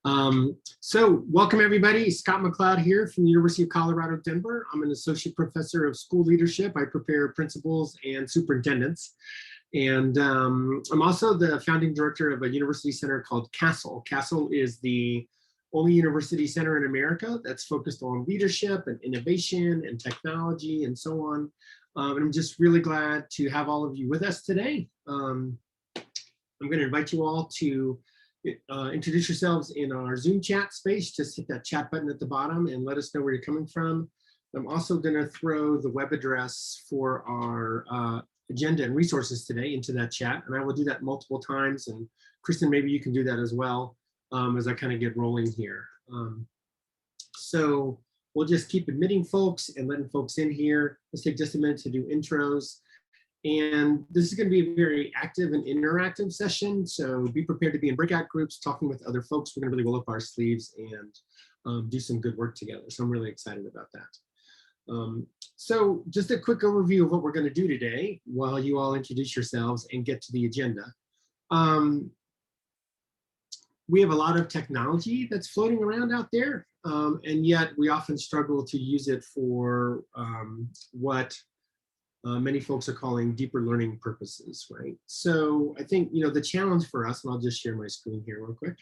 So welcome everybody. Scott McLeod here from the University of Colorado, Denver. I'm an associate professor of school leadership. I prepare principals and superintendents. And I'm also the founding director of a university center called Castle. Castle is the only university center in America that's focused on leadership and innovation and technology and so on. And I'm just really glad to have all of you with us today. I'm going to invite you all to introduce yourselves in our Zoom chat space. Just hit that chat button at the bottom and let us know where you're coming from. I'm also going to throw the web address for our agenda and resources today into that chat, and I will do that multiple times. And Kristen, maybe you can do that as well as I kind of get rolling here. So we'll just keep admitting folks and letting folks in here. Let's take just a minute to do intros. And this is going to be a very active and interactive session. So be prepared to be in breakout groups, talking with other folks. We're going to really roll up our sleeves and do some good work together. So I'm really excited about that. So just a quick overview of what we're going to do today while you all introduce yourselves and get to the agenda. We have a lot of technology that's floating around out there, and yet we often struggle to use it for what many folks are calling deeper learning purposes, right? So I think, you know, the challenge for us, and I'll just share my screen here real quick,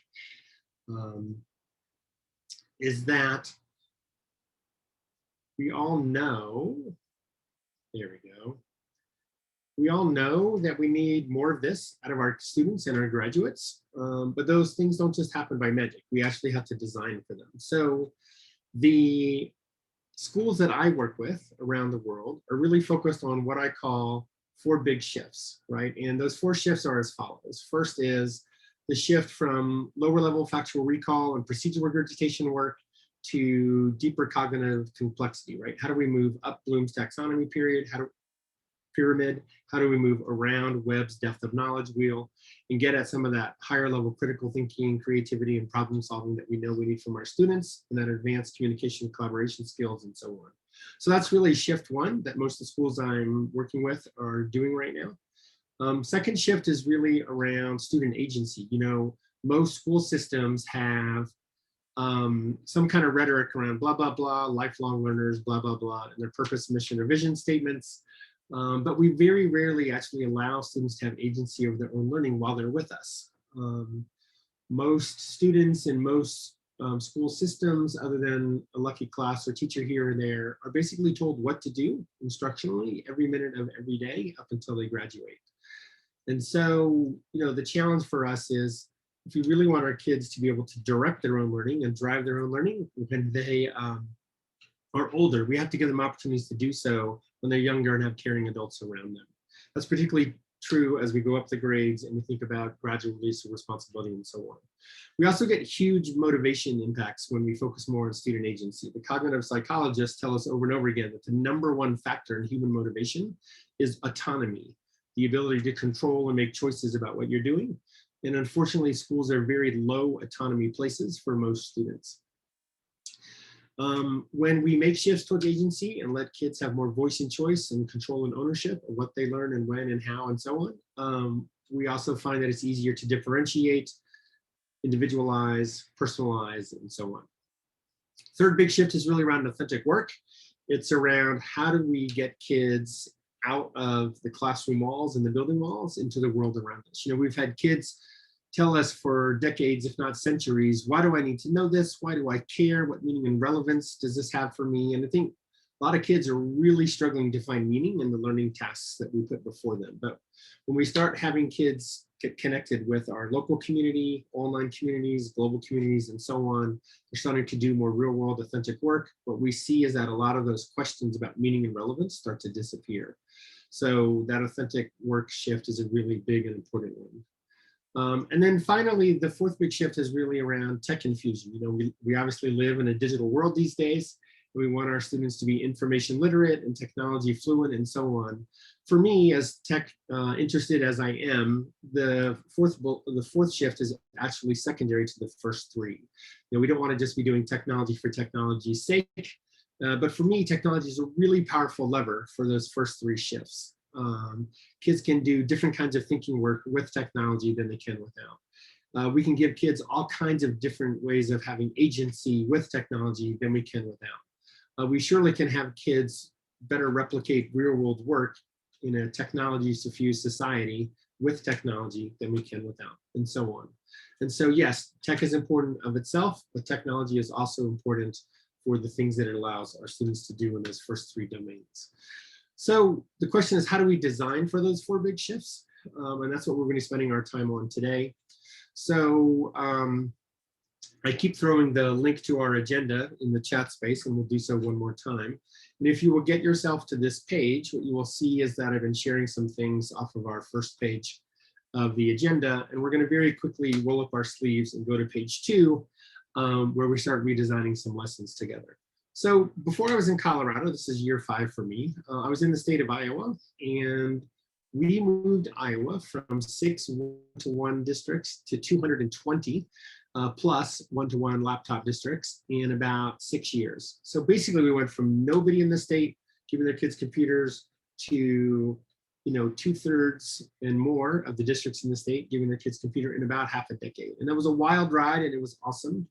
is that we all know, there we go. We all know that we need more of this out of our students and our graduates, but those things don't just happen by magic. We actually have to design for them. So the schools that I work with around the world are really focused on what I call 4 big shifts, right? And those 4 shifts are as follows. First is the shift from lower level factual recall and procedure regurgitation work to deeper cognitive complexity, right? How do we move up Bloom's taxonomy pyramid? How do we move around Webb's depth of knowledge wheel and get at some of that higher level critical thinking, creativity, and problem solving that we know we need from our students, and that advanced communication, collaboration skills, and so on. So that's really shift 1 that most of the schools I'm working with are doing right now. Second shift is really around student agency. You know, most school systems have some kind of rhetoric around blah, blah, blah, lifelong learners, blah, blah, blah, and their purpose, mission, or vision statements. But we very rarely actually allow students to have agency over their own learning while they're with us. Most students in most school systems, other than a lucky class or teacher here or there, are basically told what to do instructionally every minute of every day up until they graduate. And so, you know, the challenge for us is, if we really want our kids to be able to direct their own learning and drive their own learning when they are older, we have to give them opportunities to do so when they're younger and have caring adults around them. That's particularly true as we go up the grades and we think about gradual release of responsibility and so on. We also get huge motivation impacts when we focus more on student agency. The cognitive psychologists tell us over and over again that the #1 factor in human motivation is autonomy, the ability to control and make choices about what you're doing. And unfortunately, schools are very low autonomy places for most students. When we make shifts towards agency and let kids have more voice and choice and control and ownership of what they learn and when and how and so on, we also find that it's easier to differentiate, individualize, personalize, and so on. Third big shift is really around authentic work. It's around how do we get kids out of the classroom walls and the building walls into the world around us. You know, we've had kids tell us for decades, if not centuries, why do I need to know this? Why do I care? What meaning and relevance does this have for me? And I think a lot of kids are really struggling to find meaning in the learning tasks that we put before them. But when we start having kids get connected with our local community, online communities, global communities, and so on, they're starting to do more real world authentic work. What we see is that a lot of those questions about meaning and relevance start to disappear. So that authentic work shift is a really big and important one. And then finally, the 4th big shift is really around tech infusion. You know, we obviously live in a digital world these days. We want our students to be information literate and technology fluent and so on. For me, as tech interested as I am, the fourth shift is actually secondary to the first 3. You know, we don't want to just be doing technology for technology's sake, but for me, technology is a really powerful lever for those first 3 shifts. Kids can do different kinds of thinking work with technology than they can without. We can give kids all kinds of different ways of having agency with technology than we can without. We surely can have kids better replicate real world work in a technology suffused society with technology than we can without, and so on. And so yes, tech is important of itself, but technology is also important for the things that it allows our students to do in those first three domains. So the question is, how do we design for those four big shifts? And that's what we're going to be spending our time on today. So I keep throwing the link to our agenda in the chat space, and we'll do so one more time. And if you will get yourself to this page, what you will see is that I've been sharing some things off of our first page of the agenda, and we're going to very quickly roll up our sleeves and go to page 2, where we start redesigning some lessons together. So before I was in Colorado, this is year 5 for me, I was in the state of Iowa, and we moved Iowa from 6 1-to-1 districts to 220 plus 1-to-1 laptop districts in about 6 years. So basically we went from nobody in the state giving their kids computers to 2/3 and more of the districts in the state giving their kids computer in about half a decade. And that was a wild ride, and it was awesome.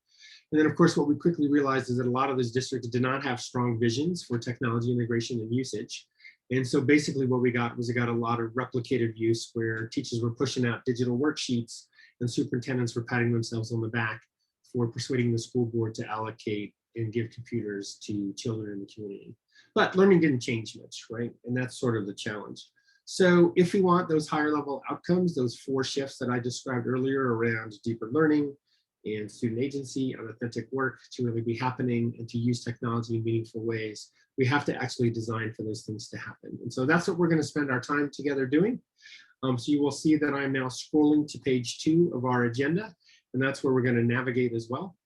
And then of course what we quickly realized is that a lot of those districts did not have strong visions for technology integration and usage. And so basically what we got was a lot of replicative use where teachers were pushing out digital worksheets and superintendents were patting themselves on the back for persuading the school board to allocate and give computers to children in the community. But learning didn't change much, right? And that's sort of the challenge. So if we want those higher level outcomes, those 4 shifts that I described earlier around deeper learning and student agency and authentic work to really be happening and to use technology in meaningful ways, we have to actually design for those things to happen. And so that's what we're going to spend our time together doing. So you will see that I'm now scrolling to page 2 of our agenda, and that's where we're going to navigate as well.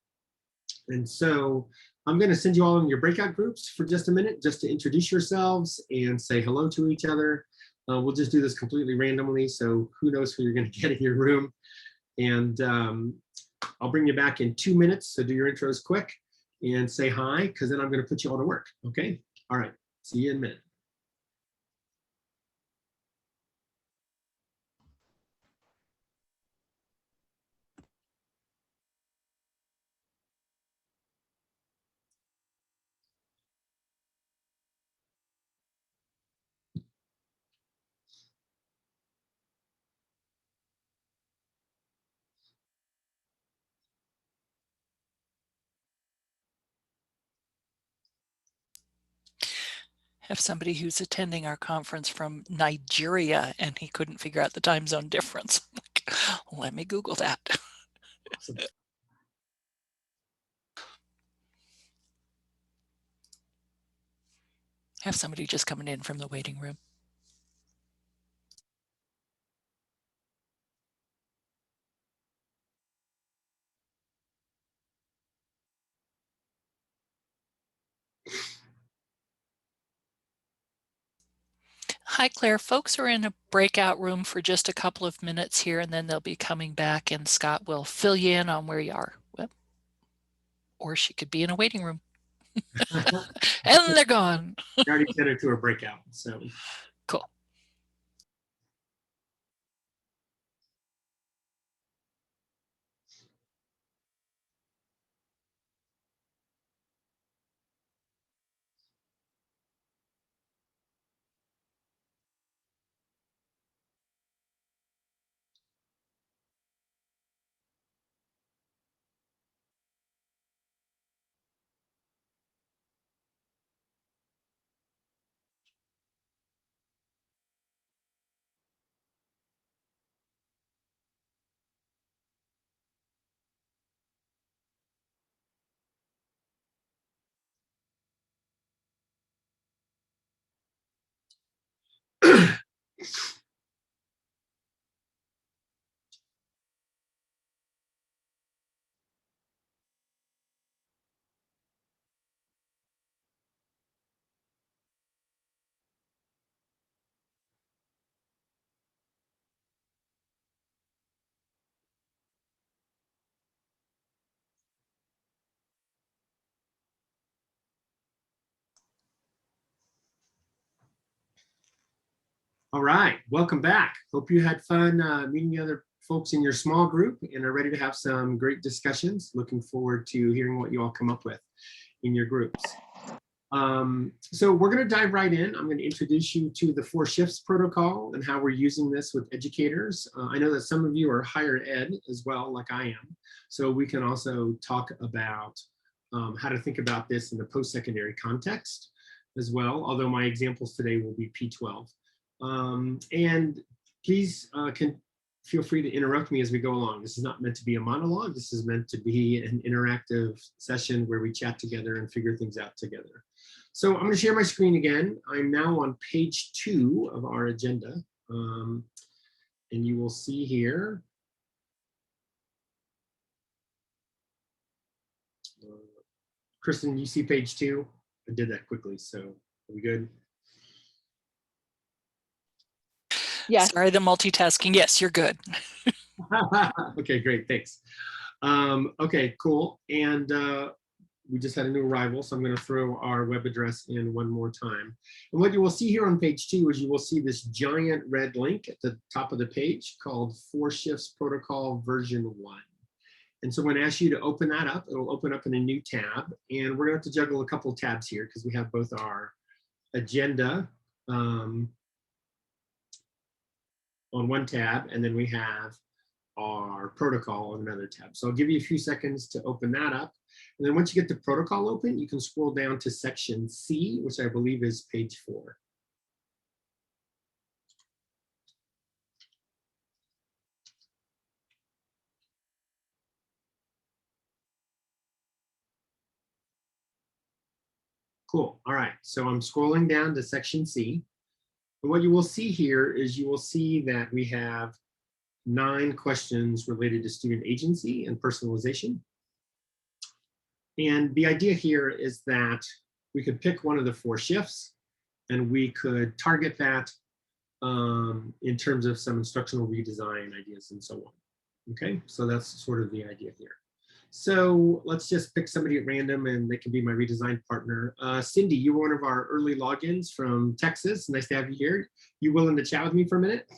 And so I'm going to send you all in your breakout groups for just a minute, just to introduce yourselves and say hello to each other. We'll just do this completely randomly, so who knows who you're going to get in your room. And I'll bring you back in 2 minutes, so do your intros quick and say hi, because then I'm going to put you all to work, okay? All right, see you in a minute. Have somebody who's attending our conference from Nigeria, and he couldn't figure out the time zone difference. Like, let me Google that. Awesome. Have somebody just coming in from the waiting room. Hi, Claire. Folks are in a breakout room for just a couple of minutes here, and then they'll be coming back, and Scott will fill you in on where you are. Well, or she could be in a waiting room. And they're gone. I already sent her to a breakout, so. Cool. All right, welcome back. Hope you had fun meeting the other folks in your small group and are ready to have some great discussions. Looking forward to hearing what you all come up with in your groups. So we're going to dive right in. I'm going to introduce you to the 4 shifts protocol and how we're using this with educators. I know that some of you are higher ed as well, like I am. So we can also talk about how to think about this in the post-secondary context as well, although my examples today will be P12. And please feel free to interrupt me as we go along. This is not meant to be a monologue. This is meant to be an interactive session where we chat together and figure things out together. So I'm going to share my screen again. I'm now on page 2 of our agenda. And you will see here. Kristen, you see page 2? I did that quickly, so are we good? Yes. Sorry, the multitasking. Yes, you're good. Okay, great, thanks. Okay, cool. And we just had a new arrival, so I'm going to throw our web address in one more time. And what you will see here on page 2 is you will see this giant red link at the top of the page called 4 Shifts Protocol version 1. And so I'm going to ask you to open that up. It'll open up in a new tab. And we're going to have to juggle a couple of tabs here because we have both our agenda on one tab, and then we have our protocol on another tab. So I'll give you a few seconds to open that up. And then once you get the protocol open, you can scroll down to section C, which I believe is page 4. Cool. All right. So I'm scrolling down to section C. And what you will see here is you will see that we have 9 questions related to student agency and personalization. And the idea here is that we could pick one of the 4 shifts and we could target that in terms of some instructional redesign ideas and so on. Okay, so that's sort of the idea here. So let's just pick somebody at random and they can be my redesign partner. Cindy, you were one of our early logins from Texas. Nice to have you here. You willing to chat with me for a minute?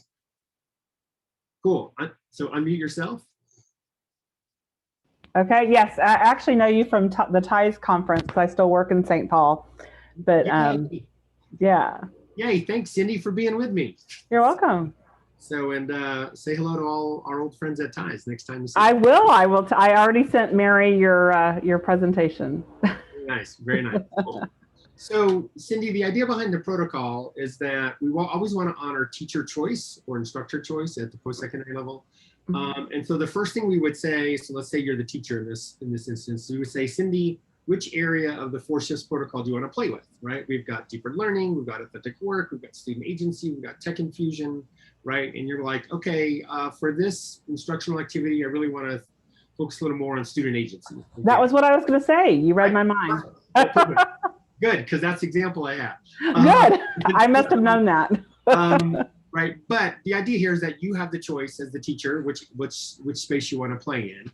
Cool. So unmute yourself. Okay, yes, I actually know you from the TIES conference because I still work in St. Paul. But yeah. Yay, thanks Cindy for being with me. You're welcome. So, and say hello to all our old friends at TIES next time you see I will. I already sent Mary your presentation. Very nice, very nice. Cool. So Cindy, the idea behind the protocol is that we always want to honor teacher choice or instructor choice at the post-secondary level. And so the first thing we would say, so let's say you're the teacher in this instance, we would say, Cindy, which area of the 4 shifts protocol do you want to play with, right? We've got deeper learning, we've got authentic work, we've got student agency, we've got tech infusion, right? And you're like, okay, for this instructional activity, I really want to focus a little more on student agency. Okay. That was what I was going to say. You read my mind. Good, because that's the example I have. Good. I must have known that. Right, but the idea here is that you have the choice as the teacher which space you want to play in.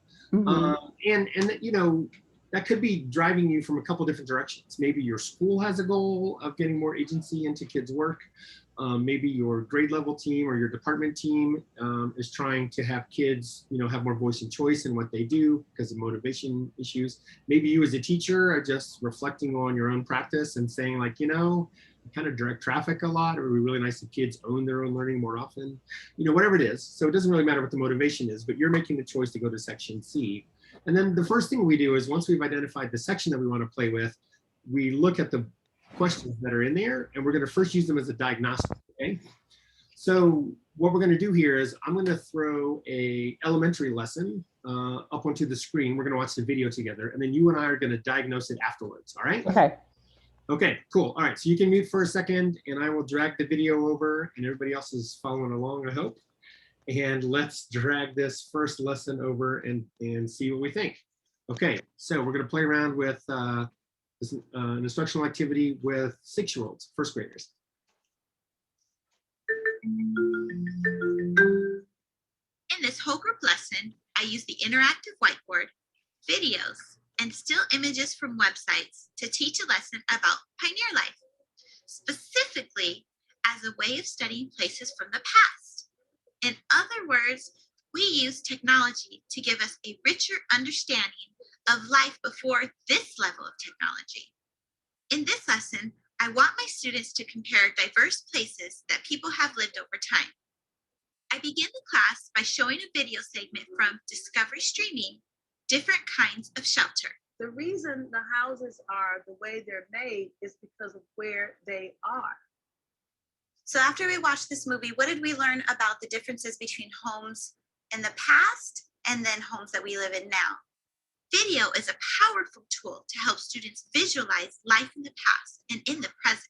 And you know, that could be driving you from a couple different directions. Maybe your school has a goal of getting more agency into kids' work. Maybe your grade level team or your department team is trying to have kids, you know, have more voice and choice in what they do because of motivation issues. Maybe you as a teacher are just reflecting on your own practice and saying like, you know, kind of direct traffic a lot, or it would be really nice if kids own their own learning more often, you know, whatever it is. So it doesn't really matter what the motivation is, but you're making the choice to go to section C. And then the first thing we do is once we've identified the section that we want to play with, we look at the questions that are in there, and we're going to first use them as a diagnostic, okay? So what we're going to do here is I'm going to throw a elementary lesson up onto the screen. We're going to watch the video together, and then you and I are going to diagnose it afterwards, all right? Okay. Okay, cool. All right, so you can mute for a second, and I will drag the video over, and everybody else is following along, I hope. And let's drag this first lesson over and see what we think. Okay, so we're going to play around with an instructional activity with 6-year-olds, first graders. In this whole group lesson, I use the interactive whiteboard, videos, and still images from websites to teach a lesson about pioneer life, specifically as a way of studying places from the past. In other words, We use technology to give us a richer understanding of life before this level of technology. In this lesson, I want my students to compare diverse places that people have lived over time. I begin the class by showing a video segment from Discovery Streaming, Different Kinds of Shelter. The reason the houses are the way they're made is because of where they are. So after we watched this movie, what did we learn about the differences between homes in the past and then homes that we live in now? Video is a powerful tool to help students visualize life in the past and in the present.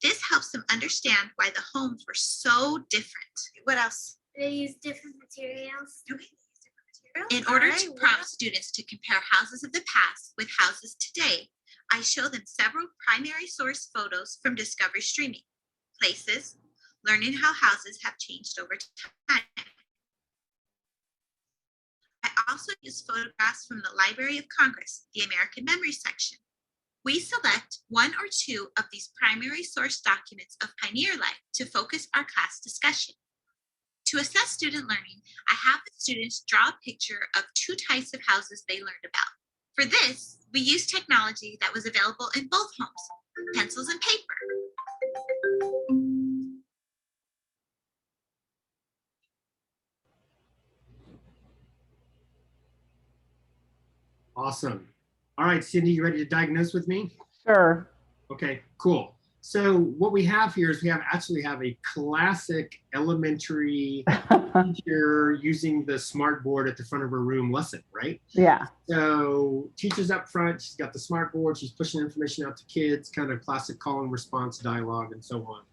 This helps them understand why the homes were so different. What else? They use different materials. In order to prompt students to compare houses of the past with houses today, I show them several primary source photos from Discovery Streaming, places, learning how houses have changed over time. I also use photographs from the Library of Congress, the American Memory section. We select one or two of these primary source documents of pioneer life to focus our class discussion. To assess student learning, I have the students draw a picture of two types of houses they learned about. For this, we used technology that was available in both homes, pencils and paper. Awesome. All right, Cindy, you ready to diagnose with me? Sure. Okay, cool. So what we have here is we actually have a classic elementary teacher using the smart board at the front of her room lesson, right? Yeah. So teacher's up front, she's got the smart board, she's pushing information out to kids, kind of classic call and response dialogue and so on.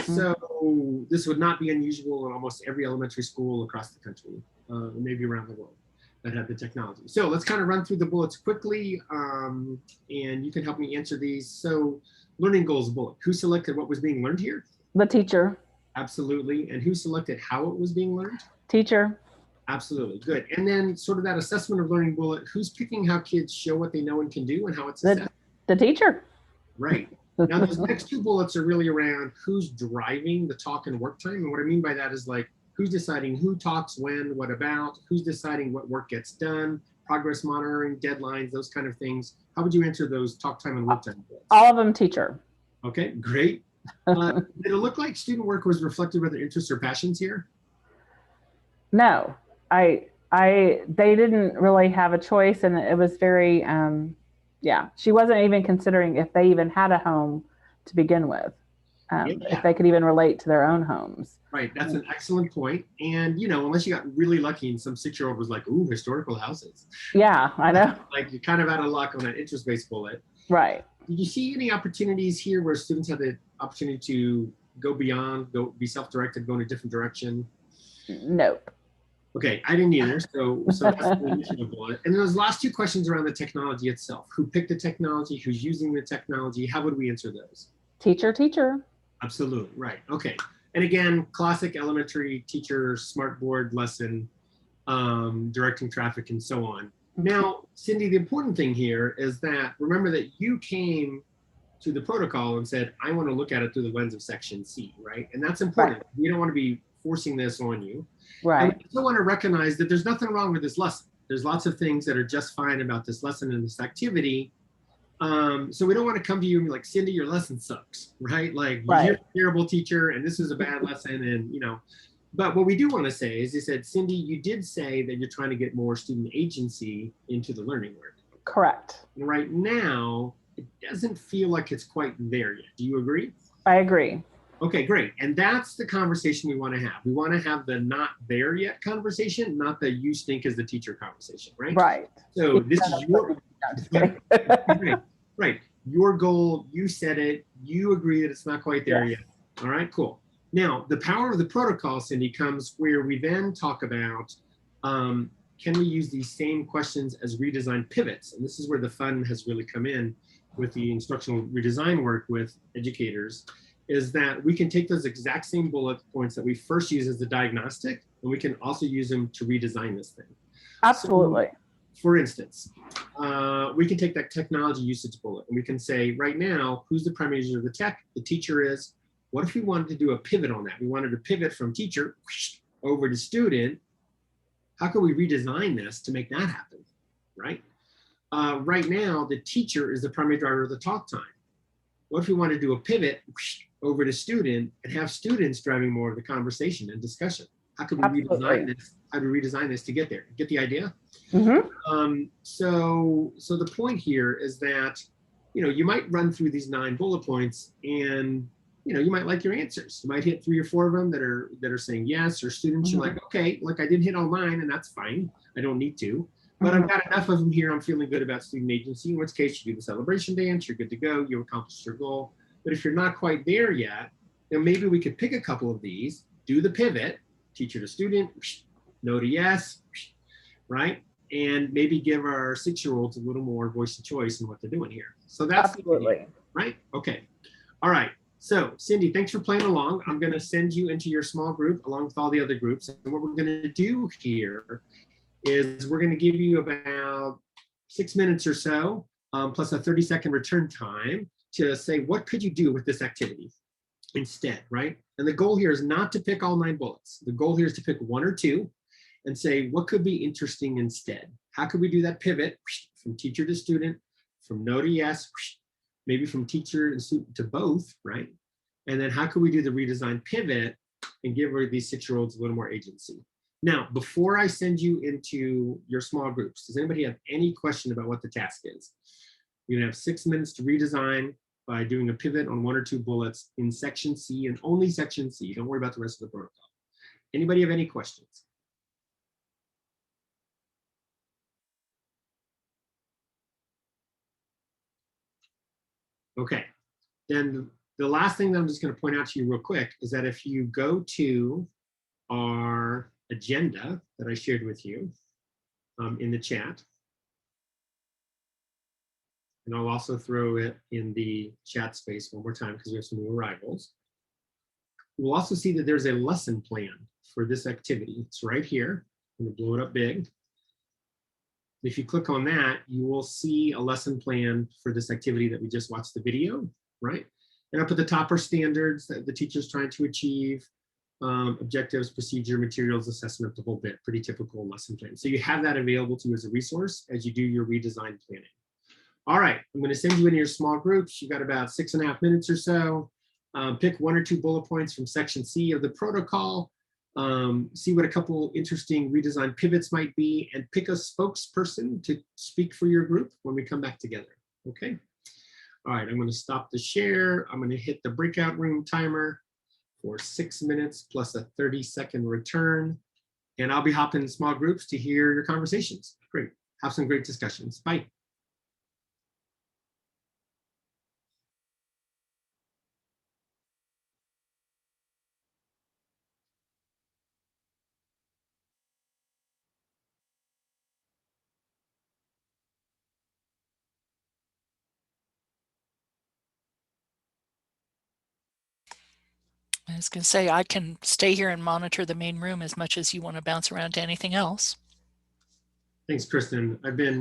So this would not be unusual in almost every elementary school across the country, maybe around the world, that have the technology. So let's kind of run through the bullets quickly, and you can help me answer these. So learning goals bullet, who selected what was being learned here? The teacher. Absolutely. And who selected how it was being learned? Teacher. Absolutely, good. And then sort of that assessment of learning bullet, who's picking how kids show what they know and can do and how it's assessed? The teacher. Right. Now those next two bullets are really around who's driving the talk and work time. And what I mean by that is like, who's deciding who talks when, what about, who's deciding what work gets done, progress monitoring, deadlines, those kind of things. How would you answer those talk time and work time bullets? All of them teacher. Okay, great. Did it look like student work was reflected with their interests or passions here? No, they didn't really have a choice, and it was very, yeah, she wasn't even considering if they even had a home to begin with, if they could even relate to their own homes. Right, that's an excellent point. And, you know, unless you got really lucky and some 6-year-old was like, ooh, historical houses. Yeah, I know. Like you kind of out of luck on that interest-based bullet. Right. Did you see any opportunities here where students had the opportunity to go beyond, be self-directed, go in a different direction? Nope. Okay, I didn't either. So that's the initiative bullet. And those last two questions around the technology itself. Who picked the technology? Who's using the technology? How would we answer those? Teacher, teacher. Absolutely, right. Okay. And again, classic elementary teacher, smart board lesson, directing traffic and so on. Now, Cindy, the important thing here is that, remember that you came to the protocol and said, I want to look at it through the lens of section C, right? And that's important. Right. We don't want to be forcing this on you. Right. And we still want to recognize that there's nothing wrong with this lesson. There's lots of things that are just fine about this lesson and this activity. So we don't want to come to you and be like, Cindy, your lesson sucks, right? Like, you're a terrible teacher and this is a bad lesson, and, you know. But what we do want to say is, you said, Cindy, you did say that you're trying to get more student agency into the learning work. Correct. And right now, it doesn't feel like it's quite there yet. Do you agree? I agree. Okay, great. And that's the conversation we want to have. We want to have the not there yet conversation, not the you stink as the teacher conversation, right? Right. So this is your, right. Your goal, you said it, you agree that it's not quite there yet. All right, cool. Now, the power of the protocol, Cindy, comes where we then talk about, can we use these same questions as redesign pivots? And this is where the fun has really come in with the instructional redesign work with educators, is that we can take those exact same bullet points that we first use as the diagnostic, and we can also use them to redesign this thing. Absolutely. So, for instance, we can take that technology usage bullet and we can say, right now, who's the primary user of the tech? The teacher is. What if we wanted to do a pivot on that? We wanted to pivot from teacher over to student. How can we redesign this to make that happen, right? Right now, the teacher is the primary driver of the talk time. What if we want to do a pivot over to student and have students driving more of the conversation and discussion? How could we redesign this? How do we redesign this to get there? Get the idea? So the point here is that, you might run through these 9 bullet points and, you might like your answers. You might hit 3 or 4 of them that are saying yes, or students you're like, okay, look, I didn't hit all 9 and that's fine. I don't need to, but I've got enough of them here. I'm feeling good about student agency, in which case you do the celebration dance, you're good to go, you accomplished your goal. But if you're not quite there yet, then maybe we could pick a couple of these, do the pivot, teacher to student, no to yes, right? And maybe give our 6-year-olds a little more voice of choice in what they're doing here. So that's absolutely right. Okay. All right. So Cindy, thanks for playing along. I'm going to send you into your small group along with all the other groups. And what we're going to do here is we're going to give you about 6 minutes or so, plus a 30-second return time to say, what could you do with this activity instead, right? And the goal here is not to pick all 9 bullets. The goal here is to pick 1 or 2 and say, what could be interesting instead? How could we do that pivot from teacher to student, from no to yes, maybe from teacher and student to both, right? And then how could we do the redesign pivot and give these 6-year-olds a little more agency? Now, before I send you into your small groups, does anybody have any question about what the task is? You're gonna have 6 minutes to redesign by doing a pivot on 1 or 2 bullets in section C and only section C. Don't worry about the rest of the protocol. Anybody have any questions? Okay, then the last thing that I'm just going to point out to you real quick is that if you go to our agenda that I shared with you in the chat, and I'll also throw it in the chat space one more time because we have some new arrivals. We'll also see that there's a lesson plan for this activity. It's right here. I'm going to blow it up big. If you click on that, you will see a lesson plan for this activity that we just watched the video, right? And up at the top are standards that the teacher's trying to achieve, objectives, procedure, materials, assessment, the whole bit, pretty typical lesson plan. So you have that available to you as a resource as you do your redesign planning. All right, I'm gonna send you into your small groups. You got about 6.5 minutes or so. Pick 1 or 2 bullet points from section C of the protocol. See what a couple interesting redesign pivots might be, and pick a spokesperson to speak for your group when we come back together, okay? All right, I'm gonna stop the share. I'm gonna hit the breakout room timer for 6 minutes plus a 30-second return. And I'll be hopping in small groups to hear your conversations. Great, have some great discussions, bye. I was going to say, I can stay here and monitor the main room as much as you want to bounce around to anything else. Thanks, Kristen.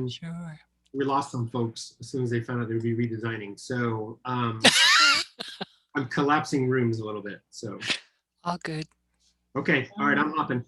Sure. We lost some folks as soon as they found out they would be redesigning. So I'm collapsing rooms a little bit, so. All good. Okay, all right, I'm hopping.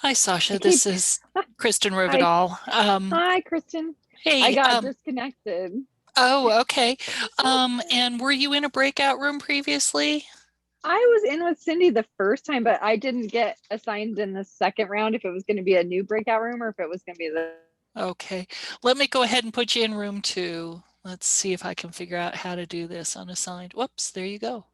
Hi, Sasha. This is Kristen Rovidal. Hi, Kristen. Hey. I got disconnected. Oh, okay. And were you in a breakout room previously? I was in with Cindy the first time, but I didn't get assigned in the second round if it was going to be a new breakout room or if it was going to be the... Okay. Let me go ahead and put you in room 2. Let's see if I can figure out how to do this unassigned. Whoops, there you go.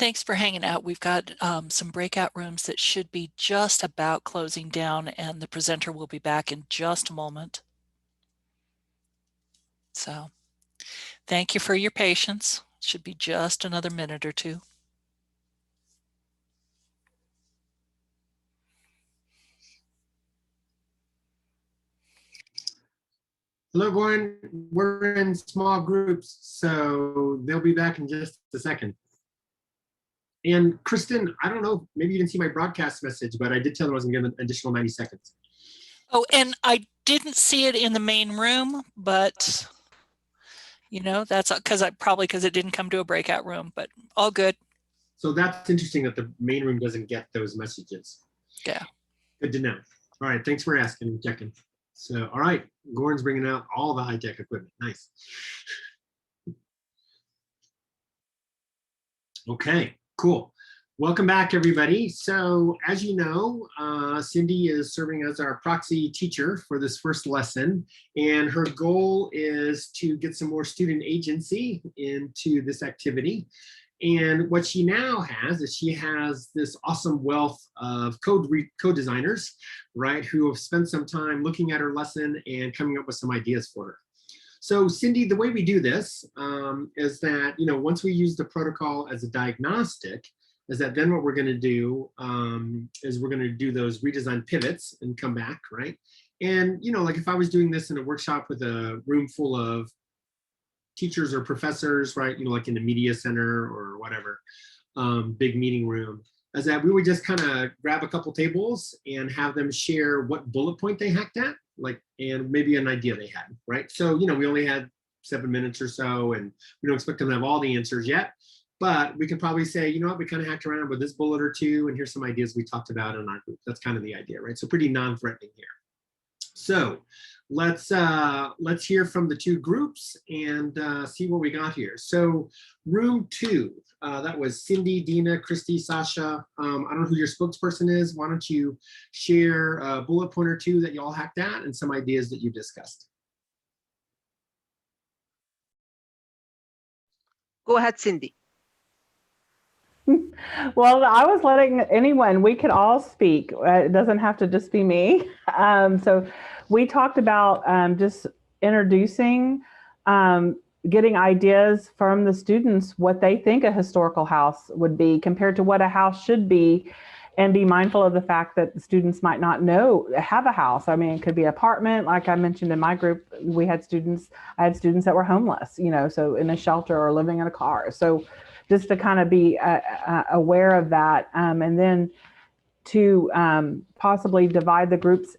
Thanks for hanging out. We've got some breakout rooms that should be just about closing down, and the presenter will be back in just a moment. So thank you for your patience. Should be just another minute or two. Hello, everyone. We're in small groups, so they'll be back in just a second. And Kristen, I don't know, maybe you didn't see my broadcast message, but I did tell them I was going to give an additional 90 seconds. Oh, and I didn't see it in the main room, but you know, that's because probably because it didn't come to a breakout room, but all good. So that's interesting that the main room doesn't get those messages. Yeah. Good to know. All right, thanks for asking and checking. So, all right, Gordon's bringing out all the high-tech equipment. Nice. Okay, cool. Welcome back, everybody. So, as you know, Cindy is serving as our proxy teacher for this first lesson, and her goal is to get some more student agency into this activity. And what she now has is she has this awesome wealth of code designers, right, who have spent some time looking at her lesson and coming up with some ideas for her. So Cindy, the way we do this is that, you know, once we use the protocol as a diagnostic, is that then what we're going to do is we're going to do those redesign pivots and come back, right? And, you know, like if I was doing this in a workshop with a room full of teachers or professors, right, you know, like in the media center or whatever, big meeting room, is that we would just kind of grab a couple tables and have them share what bullet point they hacked at, like, and maybe an idea they had, right? So, you know, we only had 7 minutes or so, and we don't expect them to have all the answers yet, but we can probably say, you know what, we kind of hacked around with this bullet or two, and here's some ideas we talked about in our group. That's kind of the idea, right? So pretty non-threatening here. So let's hear from the two groups and see what we got here. So room 2, that was Cindy, Dina, Christy, Sasha. I don't know who your spokesperson is. Why don't you share a bullet point or two that you all hacked at and some ideas that you discussed. Go ahead, Cindy. Well, I was letting anyone, we could all speak. It doesn't have to just be me. So we talked about just introducing, getting ideas from the students, what they think a historical house would be compared to what a house should be, and be mindful of the fact that the students might not have a house. I mean, it could be an apartment. Like I mentioned in my group, I had students that were homeless, you know, so in a shelter or living in a car. So just to kind of be aware of that, and then to possibly divide the groups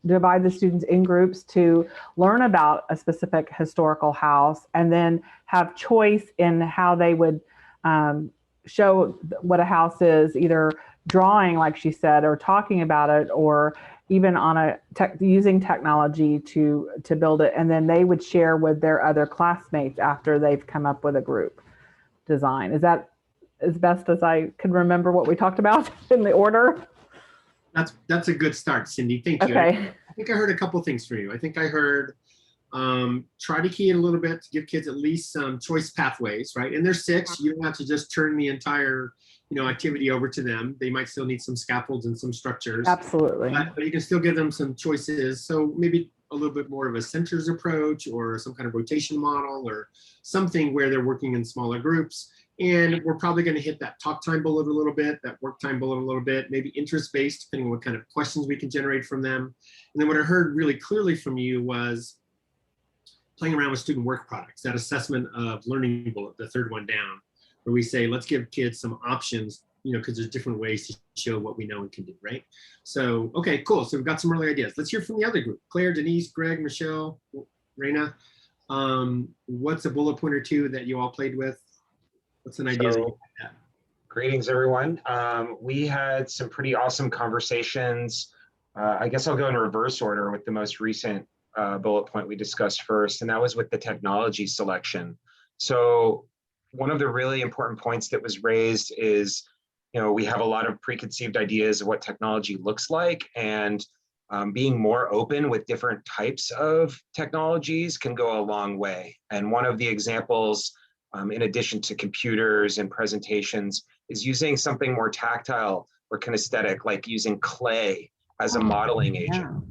divide the students in groups to learn about a specific historical house, and then have choice in how they would show what a house is, either drawing, like she said, or talking about it, or even on using technology to build it, and then they would share with their other classmates after they've come up with a group design. Is that as best as I could remember what we talked about in the order? That's a good start, Cindy. Thank you. Okay. I think I heard a couple things from you. I think I heard try to key in a little bit to give kids at least some choice pathways, right? And they're 6. You don't have to just turn the entire, you know, activity over to them. They might still need some scaffolds and some structures. Absolutely. But you can still give them some choices. So maybe a little bit more of a centers approach, or some kind of rotation model, or something where they're working in smaller groups. And we're probably going to hit that talk time bullet a little bit, that work time bullet a little bit, maybe interest-based, depending on what kind of questions we can generate from them. And then what I heard really clearly from you was playing around with student work products, that assessment of learning bullet, the third one down, where we say, let's give kids some options, you know, because there's different ways to show what we know and can do, right? So, okay, cool. So we've got some early ideas. Let's hear from the other group. Claire, Denise, Greg, Michelle, Raina. What's a bullet point or two that you all played with? What's an idea that you had? Greetings, everyone. We had some pretty awesome conversations. I guess I'll go in reverse order with the most recent bullet point we discussed first, and that was with the technology selection. So one of the really important points that was raised is, you know, we have a lot of preconceived ideas of what technology looks like, and being more open with different types of technologies can go a long way. And one of the examples in addition to computers and presentations, is using something more tactile or kinesthetic, like using clay as a modeling agent.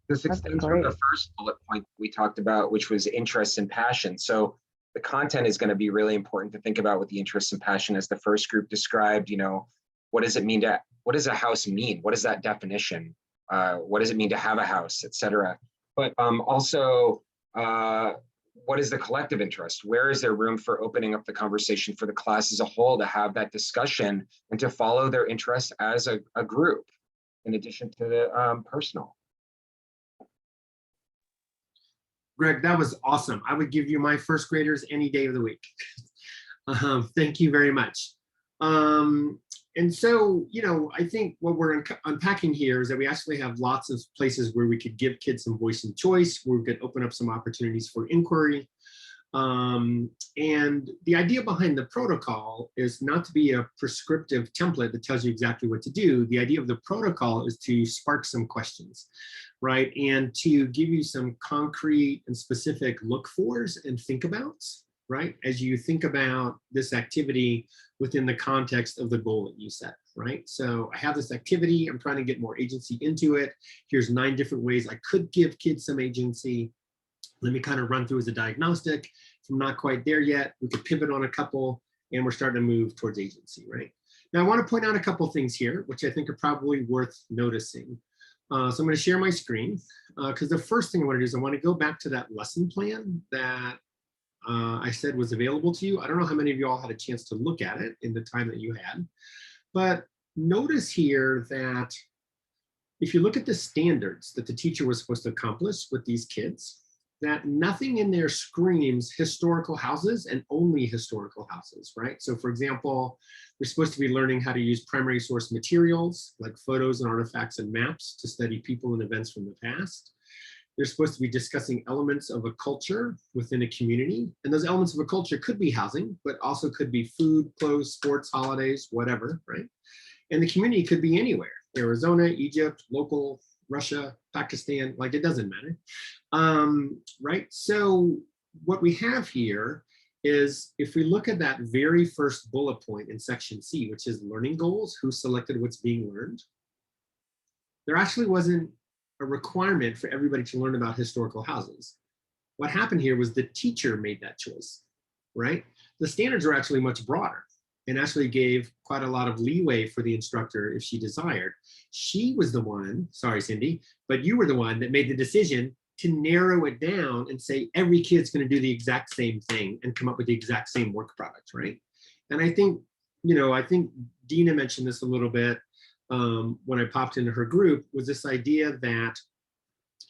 This extends from the first bullet point we talked about, which was interests and passion. So the content is going to be really important to think about with the interests and passion, as the first group described. You know, what does it mean to, what does a house mean? What is that definition? What does it mean to have a house, etc. But also, what is the collective interest? Where is there room for opening up the conversation for the class as a whole to have that discussion and to follow their interests as a group, in addition to the personal? Greg, that was awesome. I would give you my first graders any day of the week. Thank you very much. And so, you know, I think what we're unpacking here is that we actually have lots of places where we could give kids some voice and choice, where we could open up some opportunities for inquiry. And the idea behind the protocol is not to be a prescriptive template that tells you exactly what to do. The idea of the protocol is to spark some questions, right? And to give you some concrete and specific look-fors and think-abouts, right? As you think about this activity within the context of the goal that you set, right? So I have this activity, I'm trying to get more agency into it. Here's 9 different ways I could give kids some agency. Let me kind of run through as a diagnostic. If I'm not quite there yet, we could pivot on a couple, and we're starting to move towards agency, right? Now I want to point out a couple things here, which I think are probably worth noticing. So I'm going to share my screen, because the first thing I want to do is I want to go back to that lesson plan that I said was available to you. I don't know how many of you all had a chance to look at it in the time that you had, but notice here that if you look at the standards that the teacher was supposed to accomplish with these kids, that nothing in there screams historical houses and only historical houses, right? So for example, we're supposed to be learning how to use primary source materials like photos and artifacts and maps to study people and events from the past. They're supposed to be discussing elements of a culture within a community. And those elements of a culture could be housing, but also could be food, clothes, sports, holidays, whatever, right? And the community could be anywhere: Arizona, Egypt, local, Russia, Pakistan, like it doesn't matter, right? So what we have here is, if we look at that very first bullet point in section C, which is learning goals, who selected what's being learned, there actually wasn't a requirement for everybody to learn about historical houses. What happened here was the teacher made that choice, right? The standards are actually much broader and actually gave quite a lot of leeway for the instructor if she desired. She was the one, sorry, Cindy, but you were the one that made the decision to narrow it down and say every kid's going to do the exact same thing and come up with the exact same work product, right? And I think, you know, I think Dina mentioned this a little bit when I popped into her group, was this idea that,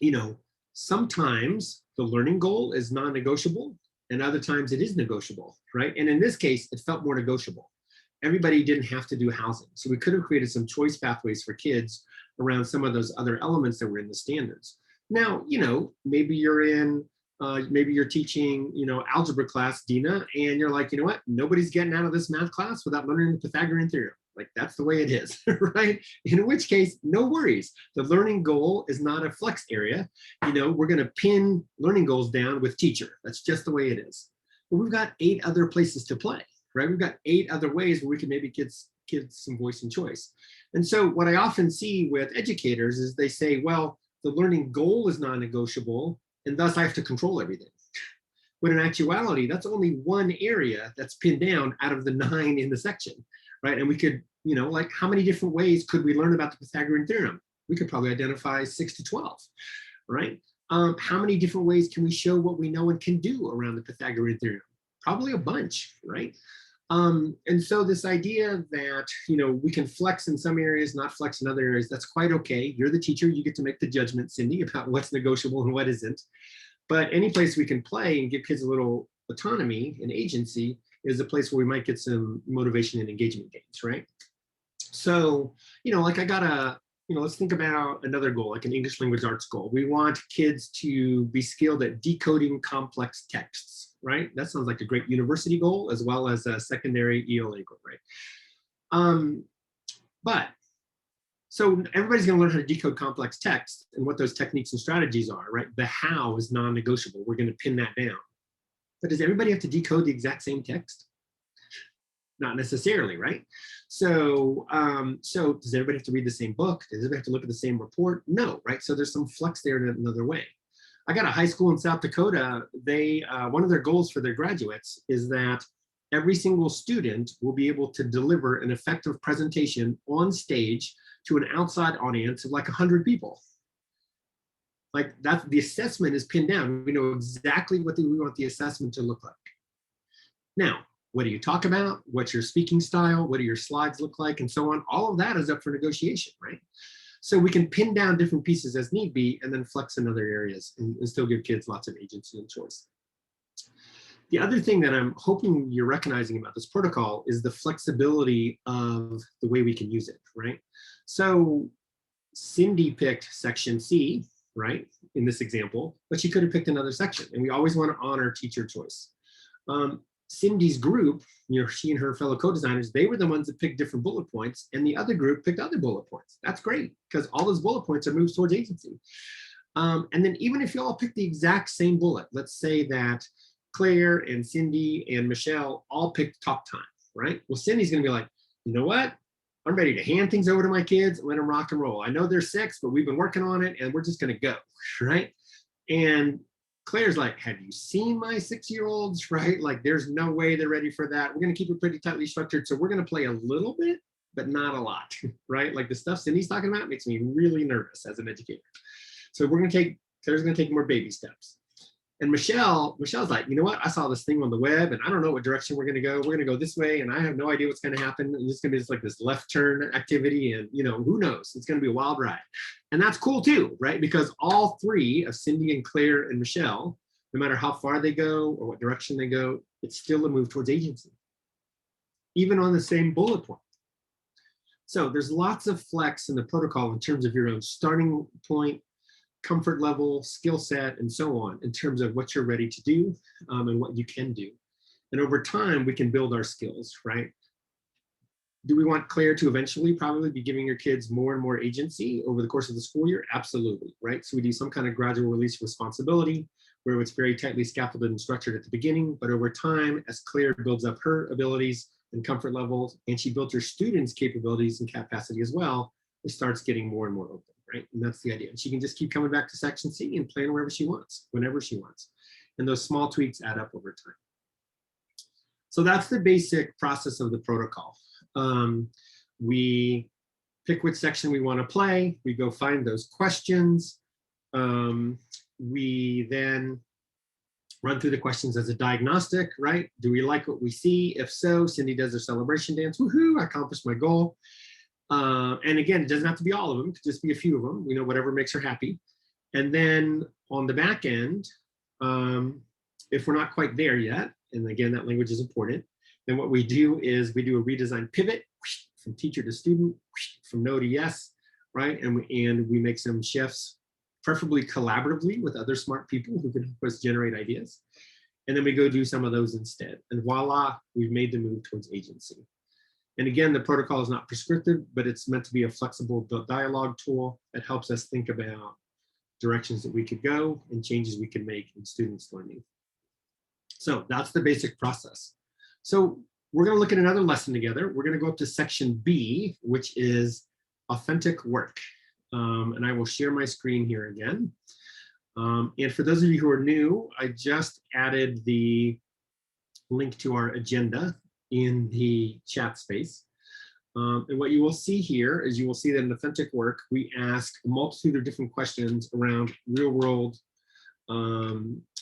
you know, sometimes the learning goal is non-negotiable and other times it is negotiable, right? And in this case, it felt more negotiable. Everybody didn't have to do housing. So we could have created some choice pathways for kids around some of those other elements that were in the standards. Now, you know, maybe you're in, maybe you're teaching, you know, algebra class, Dina, and you're like, you know what, nobody's getting out of this math class without learning the Pythagorean theorem. Like, that's the way it is, right? In which case, no worries. The learning goal is not a flex area. You know, we're going to pin learning goals down with teacher. That's just the way it is. But we've got 8 other places to play, right? We've got 8 other ways where we can maybe give kids some voice and choice. And so what I often see with educators is they say, well, the learning goal is non-negotiable, and thus I have to control everything. But in actuality, that's only one area that's pinned down out of the 9 in the section, right? And we could, you know, like, how many different ways could we learn about the Pythagorean theorem? We could probably identify 6 to 12, right? How many different ways can we show what we know and can do around the Pythagorean theorem? Probably a bunch, right? And so this idea that, you know, we can flex in some areas, not flex in other areas, that's quite okay. You're the teacher, you get to make the judgment, Cindy, about what's negotiable and what isn't. But any place we can play and give kids a little autonomy and agency is a place where we might get some motivation and engagement gains, right? So, you know, like I got a, you know, let's think about another goal, like an English language arts goal. We want kids to be skilled at decoding complex texts, right? That sounds like a great university goal as well as a secondary ELA goal, right? But so everybody's going to learn how to decode complex text and what those techniques and strategies are, right? The how is non-negotiable. We're going to pin that down. But does everybody have to decode the exact same text? Not necessarily, right? So, so does everybody have to read the same book? Does everybody have to look at the same report? No, right? So there's some flex there in another way. I got a high school in South Dakota. They, one of their goals for their graduates is that every single student will be able to deliver an effective presentation on stage to an outside audience of like 100 people. Like that's the assessment is pinned down. We know exactly what we want the assessment to look like. Now, what do you talk about? What's your speaking style? What do your slides look like? And so on. All of that is up for negotiation, right? So we can pin down different pieces as need be and then flex in other areas and still give kids lots of agency and choice. The other thing that I'm hoping you're recognizing about this protocol is the flexibility of the way we can use it, right? So Cindy picked section C, right, in this example, but she could have picked another section, and we always want to honor teacher choice. Cindy's group, you know, she and her fellow co-designers, they were the ones that picked different bullet points, and the other group picked other bullet points. That's great, because all those bullet points are moves towards agency. And then even if you all pick the exact same bullet, let's say that Claire and Cindy and Michelle all picked talk time, right? Well, Cindy's gonna be like, you know what? I'm ready to hand things over to my kids and let them rock and roll. I know they're 6, but we've been working on it and we're just gonna go, right? And Claire's like, have you seen my 6-year-olds, right? Like there's no way they're ready for that. We're gonna keep it pretty tightly structured. So we're gonna play a little bit, but not a lot, right? Like the stuff Cindy's talking about makes me really nervous as an educator. So Claire's gonna take more baby steps. And Michelle's like, you know what? I saw this thing on the web and I don't know what direction we're gonna go. We're gonna go this way and I have no idea what's gonna happen. And it's gonna be just like this left turn activity and you know, who knows? It's gonna be a wild ride. And that's cool too, right? Because all 3 of Cindy and Claire and Michelle, no matter how far they go or what direction they go, it's still a move towards agency, even on the same bullet point. So there's lots of flex in the protocol in terms of your own starting point, comfort level, skill set, and so on in terms of what you're ready to do and what you can do. And over time, we can build our skills, right? Do we want Claire to eventually probably be giving your kids more and more agency over the course of the school year? Absolutely, right? So we do some kind of gradual release responsibility where it's very tightly scaffolded and structured at the beginning, but over time, as Claire builds up her abilities and comfort levels, and she built her students' capabilities and capacity as well, it starts getting more and more open. Right? And that's the idea. And she can just keep coming back to section C and plan wherever she wants, whenever she wants. And those small tweaks add up over time. So that's the basic process of the protocol. We pick which section we want to play. We go find those questions. We then run through the questions as a diagnostic, right? Do we like what we see? If so, Cindy does her celebration dance. Woohoo, I accomplished my goal. And again, it doesn't have to be all of them, it could just be a few of them, you know, whatever makes her happy. And then on the back end, if we're not quite there yet, and again, that language is important, then what we do is we do a redesign pivot from teacher to student, from no to yes, right? And we make some shifts, preferably collaboratively with other smart people who can help us generate ideas. And then we go do some of those instead. And voila, we've made the move towards agency. And again, the protocol is not prescriptive, but it's meant to be a flexible dialogue tool that helps us think about directions that we could go and changes we can make in students' learning. So that's the basic process. So we're going to look at another lesson together. We're going to go up to section B, which is authentic work. And I will share my screen here again. And for those of you who are new, I just added the link to our agenda in the chat space. And what you will see here is you will see that in authentic work, we ask a multitude of different questions around real world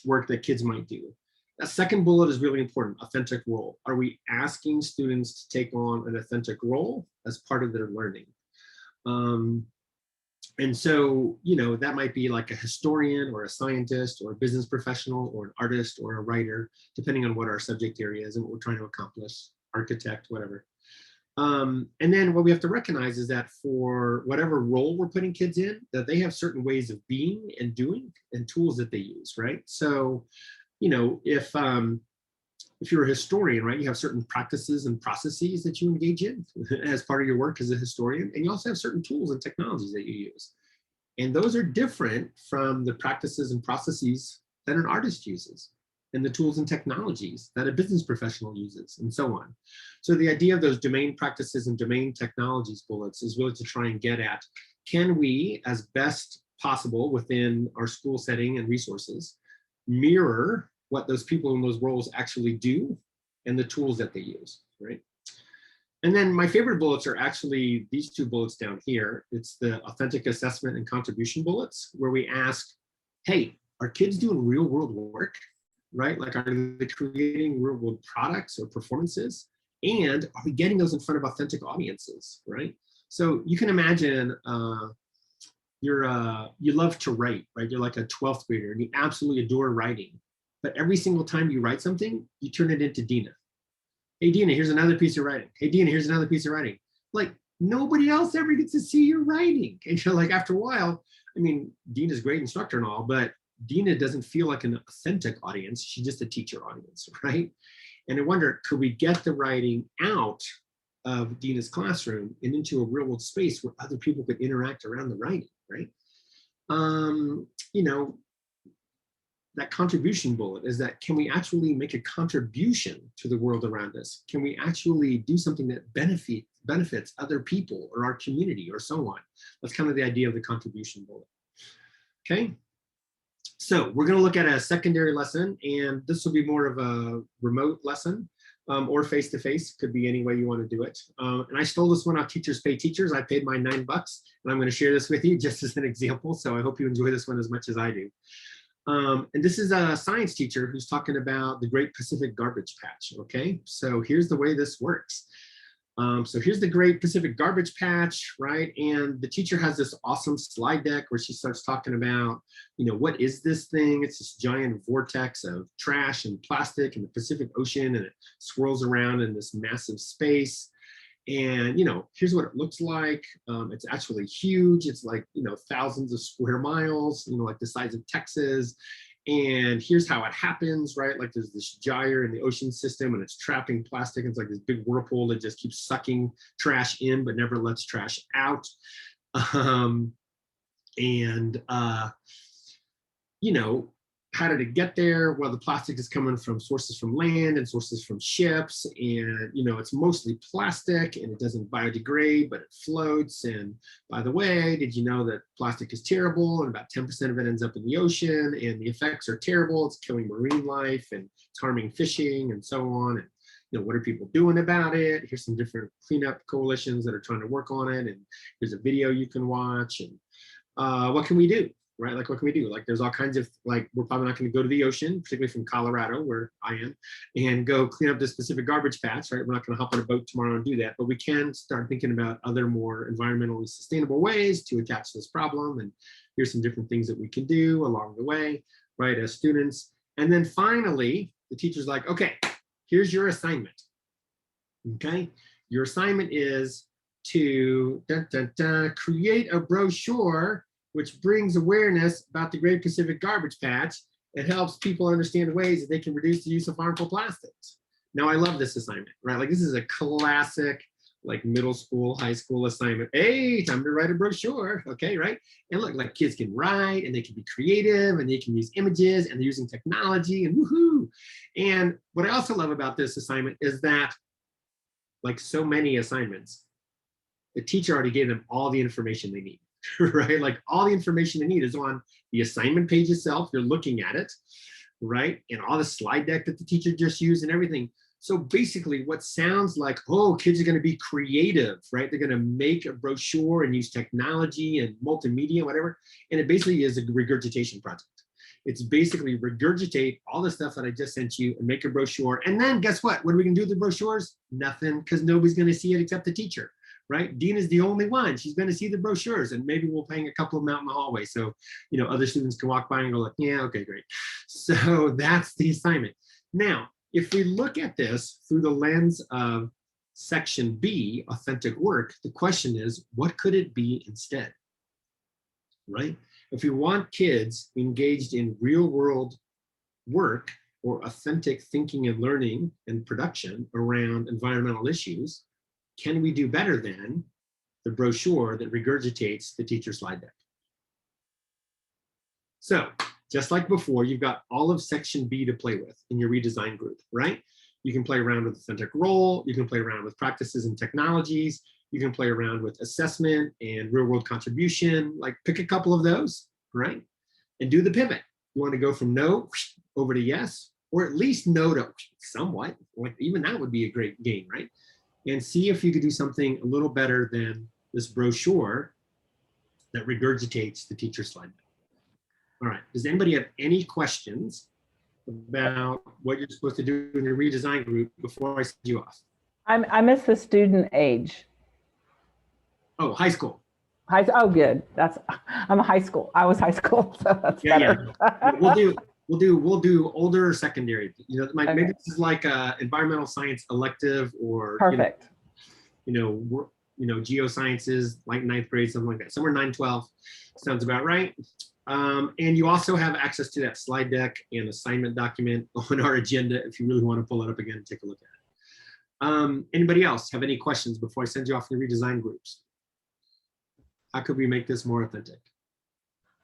work that kids might do. That second bullet is really important, authentic role. Are we asking students to take on an authentic role as part of their learning? And so, you know, that might be like a historian or a scientist or a business professional or an artist or a writer, depending on what our subject area is and what we're trying to accomplish, architect, whatever. And then what we have to recognize is that for whatever role we're putting kids in, that they have certain ways of being and doing and tools that they use, right? So, you know, if you're a historian, right, you have certain practices and processes that you engage in as part of your work as a historian, and you also have certain tools and technologies that you use. And those are different from the practices and processes that an artist uses. and the tools and technologies that a business professional uses, and so on. So the idea of those domain practices and domain technologies bullets is really to try and get at, can we, as best possible within our school setting and resources, mirror what those people in those roles actually do and the tools that they use, right? And then my favorite bullets are actually these two bullets down here. It's the authentic assessment and contribution bullets, where we ask, hey, are kids doing real world work, right? Like, are they creating real world products or performances? And are we getting those in front of authentic audiences, right? So you can imagine you love to write, right? You're like a 12th grader and you absolutely adore writing. But every single time you write something, you turn it into Dina. Hey, Dina, here's another piece of writing. Hey, Dina, here's another piece of writing. Like, nobody else ever gets to see your writing. And you're like, after a while, I mean, Dina's a great instructor and all, but Dina doesn't feel like an authentic audience. She's just a teacher audience, right? And I wonder, could we get the writing out of Dina's classroom and into a real world space where other people could interact around the writing, right? You know, that contribution bullet is that, can we actually make a contribution to the world around us? Can we actually do something that benefits other people or our community or so on? That's kind of the idea of the contribution bullet. Okay, so we're going to look at a secondary lesson, and this will be more of a remote lesson or face-to-face, could be any way you want to do it. And I stole this one off Teachers Pay Teachers. I paid mine $9, and I'm going to share this with you just as an example. So I hope you enjoy this one as much as I do. And this is a science teacher who's talking about the Great Pacific Garbage Patch, okay? So here's the way this works. So here's the Great Pacific Garbage Patch, right? And the teacher has this awesome slide deck where she starts talking about, you know, what is this thing? It's this giant vortex of trash and plastic in the Pacific Ocean, and it swirls around in this massive space. And, you know, here's what it looks like. It's actually huge. It's like, you know, thousands of square miles, you know, like the size of Texas. And here's how it happens, right? Like, there's this gyre in the ocean system and it's trapping plastic. It's like this big whirlpool that just keeps sucking trash in, but never lets trash out. You know, how did it get there? Well, the plastic is coming from sources from land and sources from ships. And, you know, it's mostly plastic and it doesn't biodegrade, but it floats. And by the way, did you know that plastic is terrible? And about 10% of it ends up in the ocean, and the effects are terrible. It's killing marine life and it's harming fishing and so on. And, you know, what are people doing about it? Here's some different cleanup coalitions that are trying to work on it. And here's a video you can watch. And what can we do? Right? Like, what can we do? Like, there's all kinds of, like, we're probably not going to go to the ocean, particularly from Colorado, where I am, and go clean up this Pacific garbage patch, right? We're not going to hop on a boat tomorrow and do that, but we can start thinking about other more environmentally sustainable ways to attach this problem. And here's some different things that we can do along the way, right, as students. And then finally, the teacher's like, okay, here's your assignment. Okay, your assignment is to create a brochure which brings awareness about the Great Pacific Garbage Patch. It helps people understand ways that they can reduce the use of harmful plastics. Now, I love this assignment, right? Like, this is a classic, like, middle school, high school assignment. Hey, time to write a brochure, okay, right? And look, like, kids can write and they can be creative and they can use images and they're using technology and woohoo. And what I also love about this assignment is that, like so many assignments, the teacher already gave them all the information they need. Right? Like, all the information they need is on the assignment page itself. You're looking at it, right? And all the slide deck that the teacher just used and everything. So basically, what sounds like, oh, kids are going to be creative, right? They're going to make a brochure and use technology and multimedia, whatever. And it basically is a regurgitation project. It's basically regurgitate all the stuff that I just sent you and make a brochure. And then guess what? What are we going to do with the brochures? Nothing, because nobody's going to see it except the teacher. Right? Dina's the only one. She's going to see the brochures, and maybe we'll hang a couple of them out in the hallway. So, you know, other students can walk by and go like, yeah, okay, great. So that's the assignment. Now, if we look at this through the lens of section B, authentic work, the question is, what could it be instead? Right? If we want kids engaged in real world work or authentic thinking and learning and production around environmental issues, can we do better than the brochure that regurgitates the teacher slide deck? So just like before, you've got all of section B to play with in your redesign group, right? You can play around with authentic role. You can play around with practices and technologies. You can play around with assessment and real world contribution. Like pick a couple of those, right? And do the pivot. You want to go from no over to yes, or at least no to somewhat. Like even that would be a great game, right? And see if you could do something a little better than this brochure that regurgitates the teacher's slide deck. All right, does anybody have any questions about what you're supposed to do in your redesign group before I send you off? I missed the student age. Oh, high school. Oh, good. I'm a high school. I was high school, so that's better. Yeah. We'll do older secondary. You know, maybe Okay. this is like a environmental science elective, or Perfect. geosciences, like 9th grade, something like that. Somewhere 9, 12 sounds about right. And you also have access to that slide deck and assignment document on our agenda if you really want to pull it up again and take a look at it. Anybody else have any questions before I send you off to the redesign groups? How could we make this more authentic?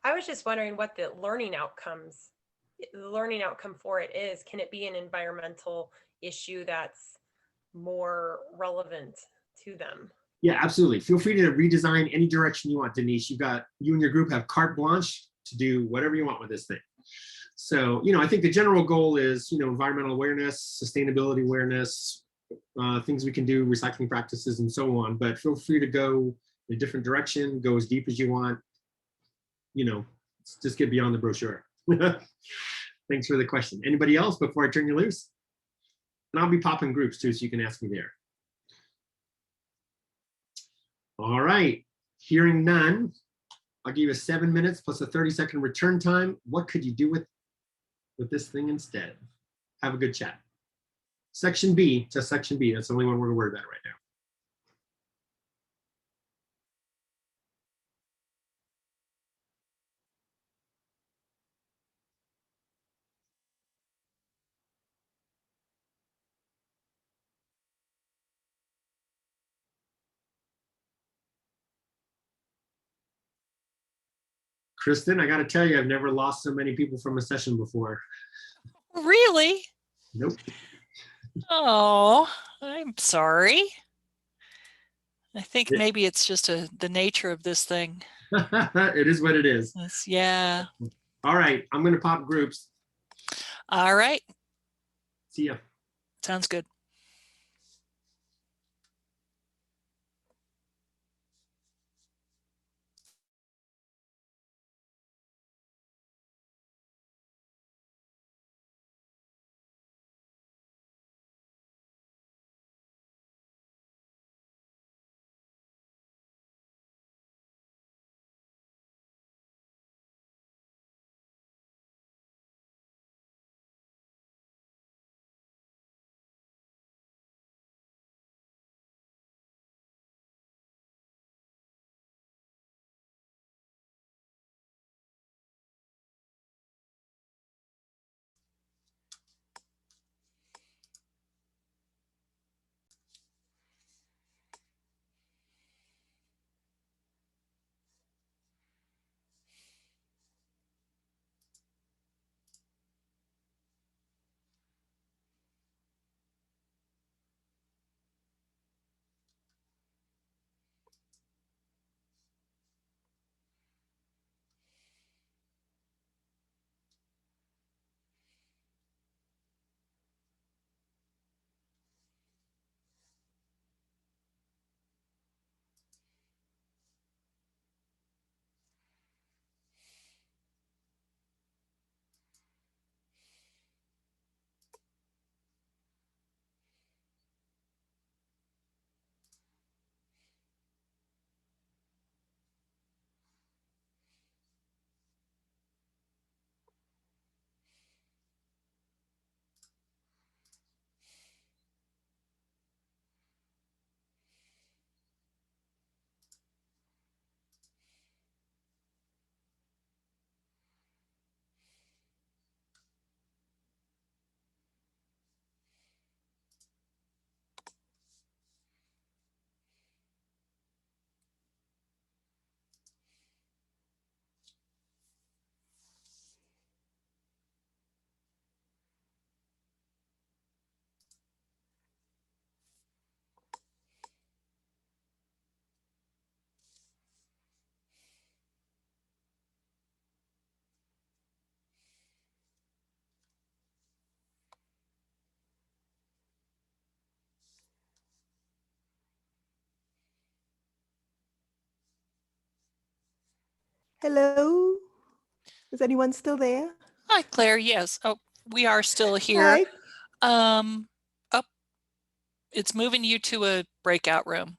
I was just wondering what the learning outcome for it is. Can it be an environmental issue that's more relevant to them? Yeah, absolutely. Feel free to redesign any direction you want, Denise. You and your group have carte blanche to do whatever you want with this thing. So, I think the general goal is, environmental awareness, sustainability awareness, things we can do, recycling practices, and so on. But feel free to go in a different direction, go as deep as you want. Just get beyond the brochure. Thanks for the question. Anybody else before I turn you loose? And I'll be popping groups too, so you can ask me there. All right, hearing none, I'll give you 7 minutes plus a 30-second return time. What could you do with this thing instead? Have a good chat. Section B, just section B. That's the only one we're gonna worry about right now. Kristen, I got to tell you, I've never lost so many people from a session before. Really? Nope. Oh, I'm sorry. I think maybe it's just the nature of this thing. It is what it is. Yeah. All right, I'm going to pop groups. All right. See ya. Sounds good. Hello? Is anyone still there? Hi, Claire. Yes. Oh, we are still here. Hi. Oh, it's moving you to a breakout room.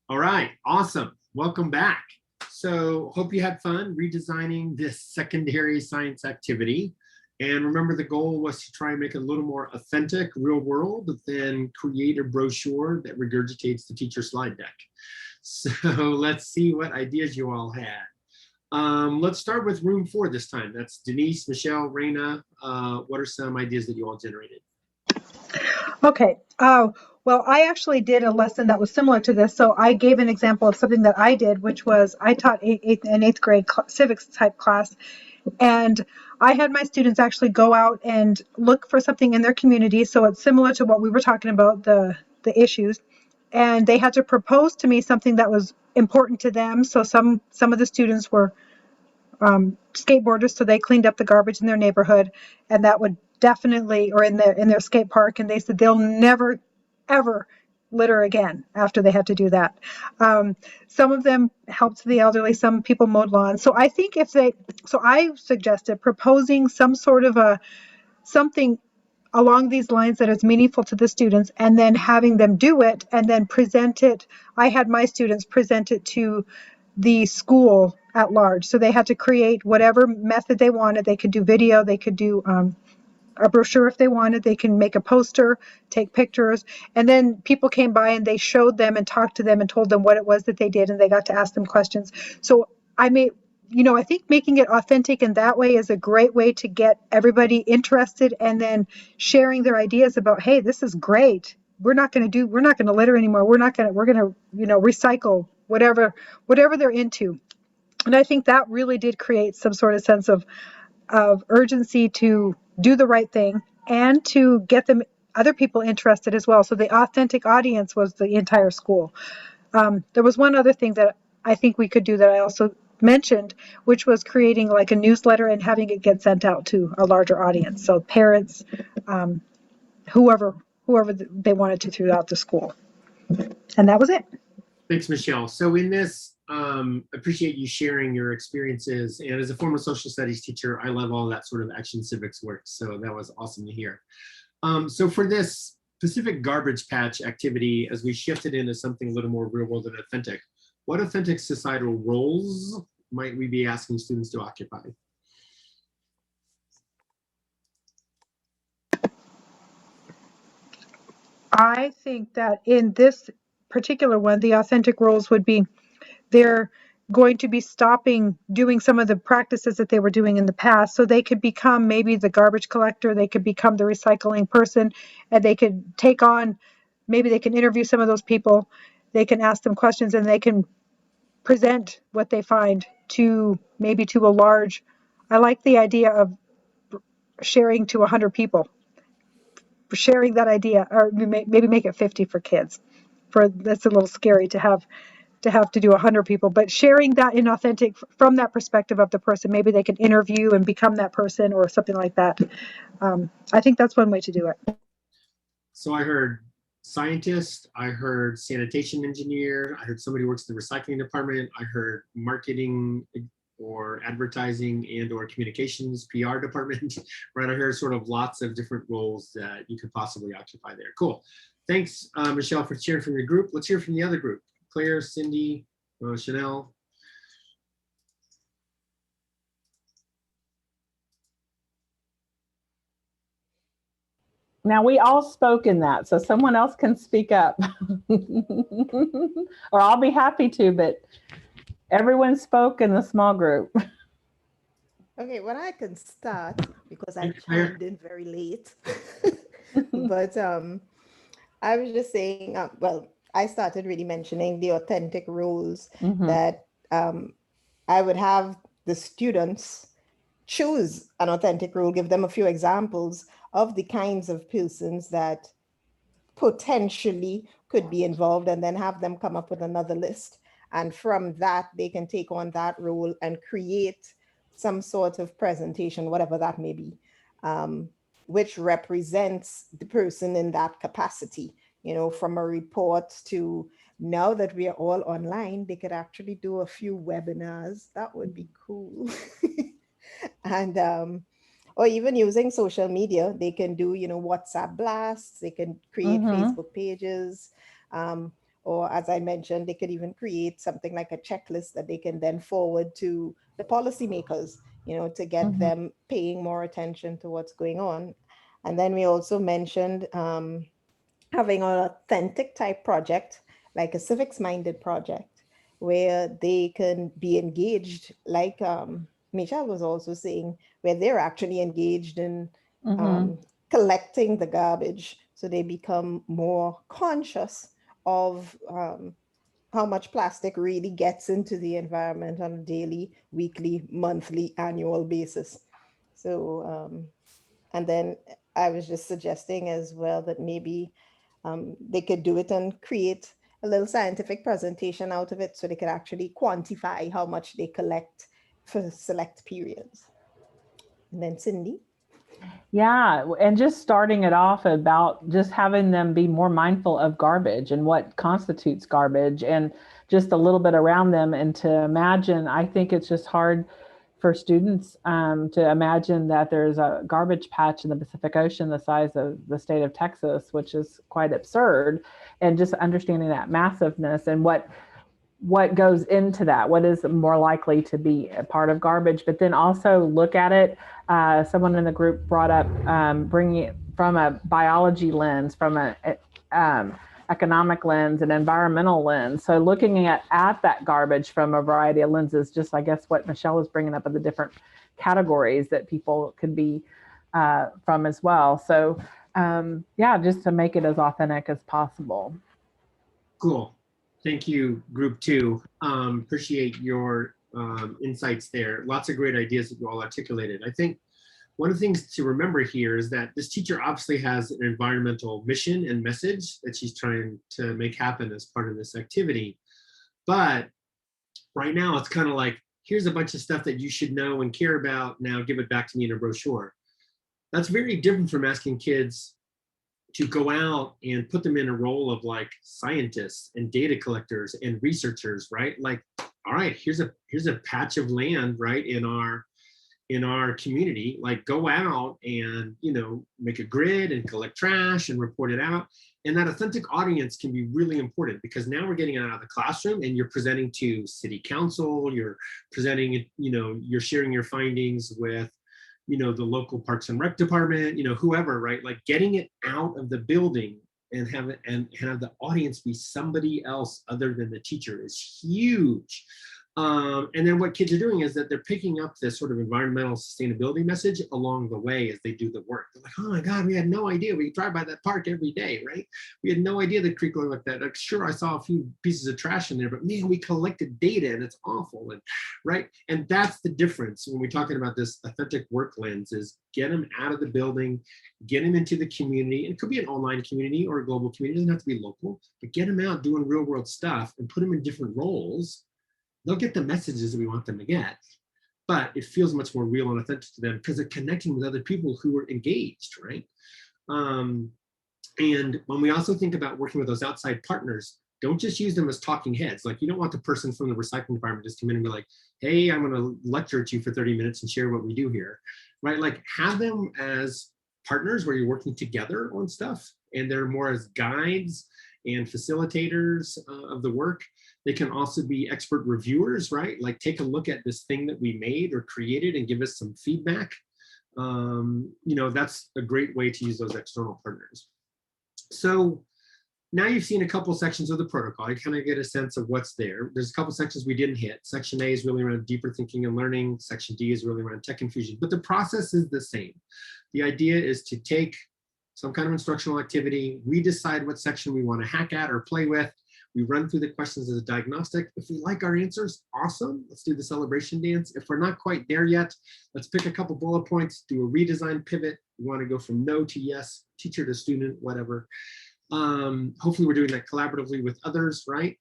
All right, awesome. Welcome back. So hope you had fun redesigning this secondary science activity. And remember, the goal was to try and make it a little more authentic, real world, but then create a brochure that regurgitates the teacher slide deck. So let's see what ideas you all had. Let's start with room 4 this time. That's Denise, Michelle, Raina. What are some ideas that you all generated? Okay. Well, I actually did a lesson that was similar to this. So I gave an example of something that I did, which was I taught an eighth grade civics type class. And I had my students actually go out and look for something in their community. So it's similar to what we were talking about, the issues. And they had to propose to me something that was important to them. So some of the students were skateboarders, so they cleaned up the garbage in their neighborhood, and that would definitely, or in their skate park, and they said they'll never ever litter again after they had to do that. Some of them helped the elderly, some people mowed lawns. So I think so I suggested proposing some sort of something along these lines that is meaningful to the students, and then having them do it and then present it. I had my students present it to the school at large. So they had to create whatever method they wanted. They could do video, they could do a brochure if they wanted, they can make a poster, take pictures. And then people came by and they showed them and talked to them and told them what it was that they did, and they got to ask them questions. So I think making it authentic in that way is a great way to get everybody interested, and then sharing their ideas about, hey, this is great. We're not going to litter anymore. We're going to, recycle whatever they're into. And I think that really did create some sort of sense of urgency to do the right thing and to get other people interested as well. So the authentic audience was the entire school. There was one other thing that I think we could do that I also mentioned, which was creating like a newsletter and having it get sent out to a larger audience. So parents, whoever they wanted to throughout the school. And that was it. Thanks, Michelle. So in this, appreciate you sharing your experiences. And as a former social studies teacher, I love all that sort of action civics work. So that was awesome to hear. So for this specific garbage patch activity, as we shifted into something a little more real world and authentic, what authentic societal roles might we be asking students to occupy? I think that in this particular one, the authentic roles would be they're going to be stopping doing some of the practices that they were doing in the past. So they could become maybe the garbage collector, they could become the recycling person, and they could take on, maybe they can interview some of those people, they can ask them questions, and they can present what they find to a large, I like the idea of sharing to 100 people, sharing that idea, or maybe make it 50 for kids. That's a little scary to have to do 100 people, but sharing that in authentic from that perspective of the person, maybe they can interview and become that person or something like that. I think that's one way to do it. So I heard scientist, I heard sanitation engineer, I heard somebody who works in the recycling department, I heard marketing or advertising and or communications, PR department, right? I heard sort of lots of different roles that you could possibly occupy there. Cool. Thanks, Michelle, for sharing from your group. Let's hear from the other group. Claire, Cindy, Chanel. Now we all spoke in that, so someone else can speak up. Or I'll be happy to, but everyone spoke in the small group. Okay, well, I can start because I chimed in very late. But I was just saying, well, I started really mentioning the authentic roles that I would have the students choose an authentic role, give them a few examples of the kinds of persons that potentially could be involved, and then have them come up with another list. And from that, they can take on that role and create some sort of presentation, whatever that may be, which represents the person in that capacity. You know, from a report to now that we are all online, they could actually do a few webinars. That would be cool. And or even using social media, they can do, you know, WhatsApp blasts, they can create Facebook pages, or as I mentioned, they could even create something like a checklist that they can then forward to the policymakers, you know, to get them paying more attention to what's going on. And then we also mentioned having an authentic type project, like a civics-minded project, where they can be engaged, like Michelle was also saying, where they're actually engaged in collecting the garbage. So they become more conscious of how much plastic really gets into the environment on a daily, weekly, monthly, annual basis. So, and then I was just suggesting as well that maybe they could do it and create a little scientific presentation out of it so they could actually quantify how much they collect for select periods. And then Cindy. Yeah, and just starting it off about just having them be more mindful of garbage and what constitutes garbage and just a little bit around them, and to imagine, I think it's just hard for students to imagine that there's a garbage patch in the Pacific Ocean the size of the state of Texas, which is quite absurd, and just understanding that massiveness and what goes into that, what is more likely to be a part of garbage, but then also look at it. Someone in the group brought up bringing it from a biology lens, from a economic lens, and environmental lens. So looking at that garbage from a variety of lenses, just I guess what Michelle was bringing up of the different categories that people could be from as well. So yeah, just to make it as authentic as possible. Cool. Thank you, group 2. Appreciate your insights there. Lots of great ideas that you all articulated. I think one of the things to remember here is that this teacher obviously has an environmental mission and message that she's trying to make happen as part of this activity. But right now it's kind of like, here's a bunch of stuff that you should know and care about. Now give it back to me in a brochure. That's very different from asking kids to go out and put them in a role of like scientists and data collectors and researchers, right? Like, all right, here's a patch of land, right, in our community. Like, go out and, you know, make a grid and collect trash and report it out. And that authentic audience can be really important, because now we're getting it out of the classroom and you're presenting to city council, you're presenting, you know, you're sharing your findings with, you know, the local Parks and Rec department, you know, whoever, right? Like getting it out of the building and have it and have the audience be somebody else other than the teacher is huge. And then what kids are doing is that they're picking up this sort of environmental sustainability message along the way as they do the work. They're like, oh my God, we had no idea. We drive by that park every day, right? We had no idea the creek looked like that. Like, sure, I saw a few pieces of trash in there, but man, we collected data and it's awful, and right? And that's the difference when we're talking about this authentic work lens, is get them out of the building, get them into the community. And it could be an online community or a global community, it doesn't have to be local, but get them out doing real world stuff and put them in different roles. They'll get the messages that we want them to get, but it feels much more real and authentic to them because they're connecting with other people who are engaged, right? And when we also think about working with those outside partners, don't just use them as talking heads. Like, you don't want the person from the recycling department just come in and be like, hey, I'm going to lecture at you for 30 minutes and share what we do here, right? Like, have them as partners where you're working together on stuff, and they're more as guides and facilitators of the work. They can also be expert reviewers, right? Like, take a look at this thing that we made or created and give us some feedback. You know, that's a great way to use those external partners. So now you've seen a couple sections of the protocol. You kind of get a sense of what's there. There's a couple sections we didn't hit. Section A is really around deeper thinking and learning. Section D is really around tech infusion, but the process is the same. The idea is to take some kind of instructional activity. We decide what section we want to hack at or play with. We run through the questions as a diagnostic. If we like our answers, awesome. Let's do the celebration dance. If we're not quite there yet, let's pick a couple bullet points, do a redesign pivot. We want to go from no to yes, teacher to student, whatever. Hopefully we're doing that collaboratively with others, right?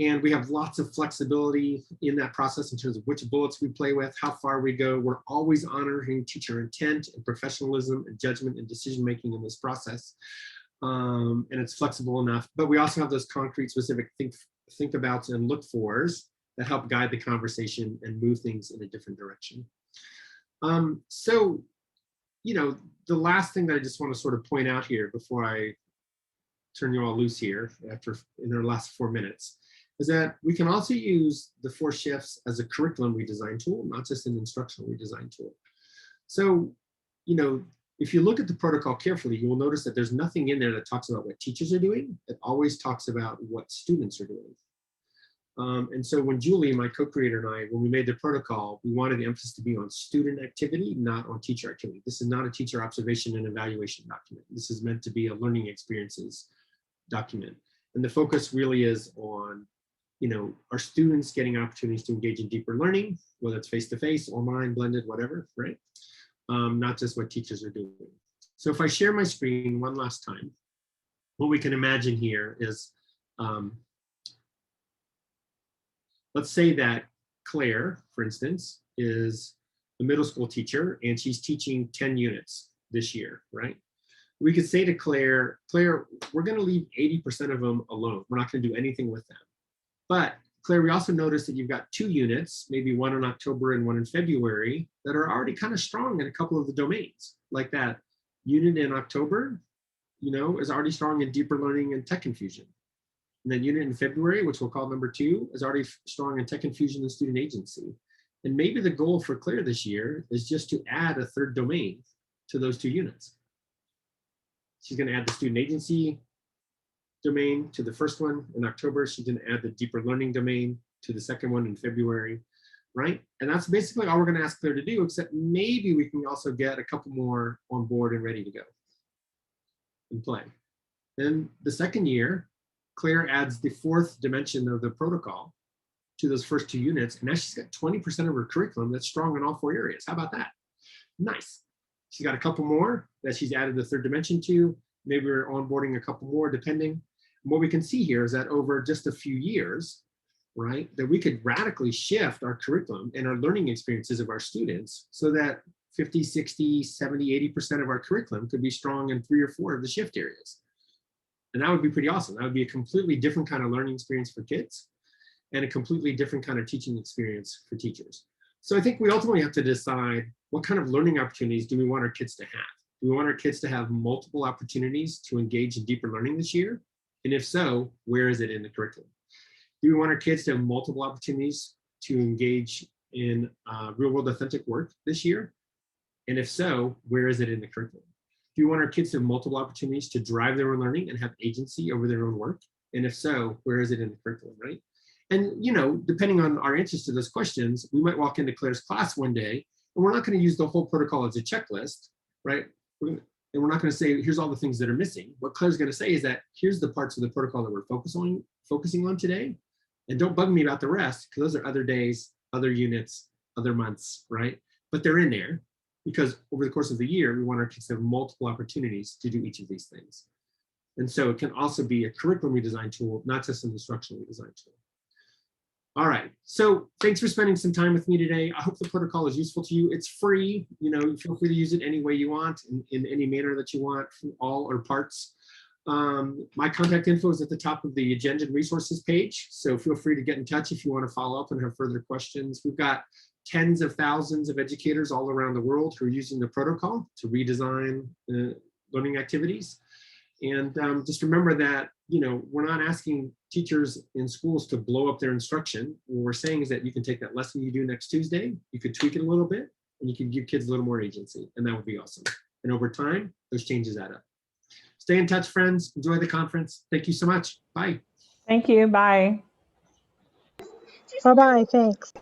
And we have lots of flexibility in that process in terms of which bullets we play with, how far we go. We're always honoring teacher intent and professionalism and judgment and decision-making in this process. And it's flexible enough, but we also have those concrete, specific think abouts and look fors that help guide the conversation and move things in a different direction. So, you know, the last thing that I just want to sort of point out here before I turn you all loose here in our last 4 minutes, is that we can also use the 4 shifts as a curriculum redesign tool, not just an instructional redesign tool. So, you know, if you look at the protocol carefully, you will notice that there's nothing in there that talks about what teachers are doing. It always talks about what students are doing. And so when Julie, my co-creator, and I, when we made the protocol, we wanted the emphasis to be on student activity, not on teacher activity. This is not a teacher observation and evaluation document. This is meant to be a learning experiences document. And the focus really is on, our students getting opportunities to engage in deeper learning, whether it's face-to-face, online, blended, whatever, right? Not just what teachers are doing. So if I share my screen one last time, what we can imagine here is, let's say that Claire, for instance, is a middle school teacher and she's teaching 10 units this year, right? We could say to Claire, we're going to leave 80% of them alone. We're not going to do anything with them. But Claire, we also noticed that you've got 2 units, maybe one in October and one in February, that are already kind of strong in a couple of the domains. Like that unit in October, is already strong in deeper learning and tech infusion. And then unit in February, which we'll call number 2, is already strong in tech infusion and student agency. And maybe the goal for Claire this year is just to add a 3rd domain to those 2 units. She's going to add the student agency domain to the first one in October. She's going to add the deeper learning domain to the second one in February, right? And that's basically all we're going to ask Claire to do, except maybe we can also get a couple more on board and ready to go and play. Then the second year, Claire adds the 4th dimension of the protocol to those first 2 units. And now she's got 20% of her curriculum that's strong in all 4 areas. How about that? Nice. She's got a couple more that she's added the 3rd dimension to. Maybe we're onboarding a couple more depending. And what we can see here is that over just a few years, right, that we could radically shift our curriculum and our learning experiences of our students so that 50, 60, 70, 80% of our curriculum could be strong in 3 or 4 of the shift areas. And that would be pretty awesome. That would be a completely different kind of learning experience for kids and a completely different kind of teaching experience for teachers. So I think we ultimately have to decide what kind of learning opportunities do we want our kids to have? Do we want our kids to have multiple opportunities to engage in deeper learning this year? And if so, where is it in the curriculum? Do we want our kids to have multiple opportunities to engage in real-world authentic work this year? And if so, where is it in the curriculum? Do you want our kids to have multiple opportunities to drive their own learning and have agency over their own work? And if so, where is it in the curriculum, right? And, depending on our answers to those questions, we might walk into Claire's class one day and we're not going to use the whole protocol as a checklist, right? And we're not going to say, here's all the things that are missing. What Claire's going to say is that here's the parts of the protocol that we're focusing on today. And don't bug me about the rest, because those are other days, other units, other months, right? But they're in there because over the course of the year, we want our kids to have multiple opportunities to do each of these things. And so it can also be a curriculum redesign tool, not just an instructional redesign tool. All right, so thanks for spending some time with me today. I hope the protocol is useful to you. It's free, you feel free to use it any way you want, in any manner that you want, all or parts. My contact info is at the top of the agenda and resources page, so feel free to get in touch if you want to follow up and have further questions. We've got tens of thousands of educators all around the world who are using the protocol to redesign learning activities. And just remember that, we're not asking teachers in schools to blow up their instruction. What we're saying is that you can take that lesson you do next Tuesday, you could tweak it a little bit, and you can give kids a little more agency, and that would be awesome. And over time, those changes add up. Stay in touch, friends. Enjoy the conference. Thank you so much. Bye. Thank you. Bye. Bye-bye. Thanks.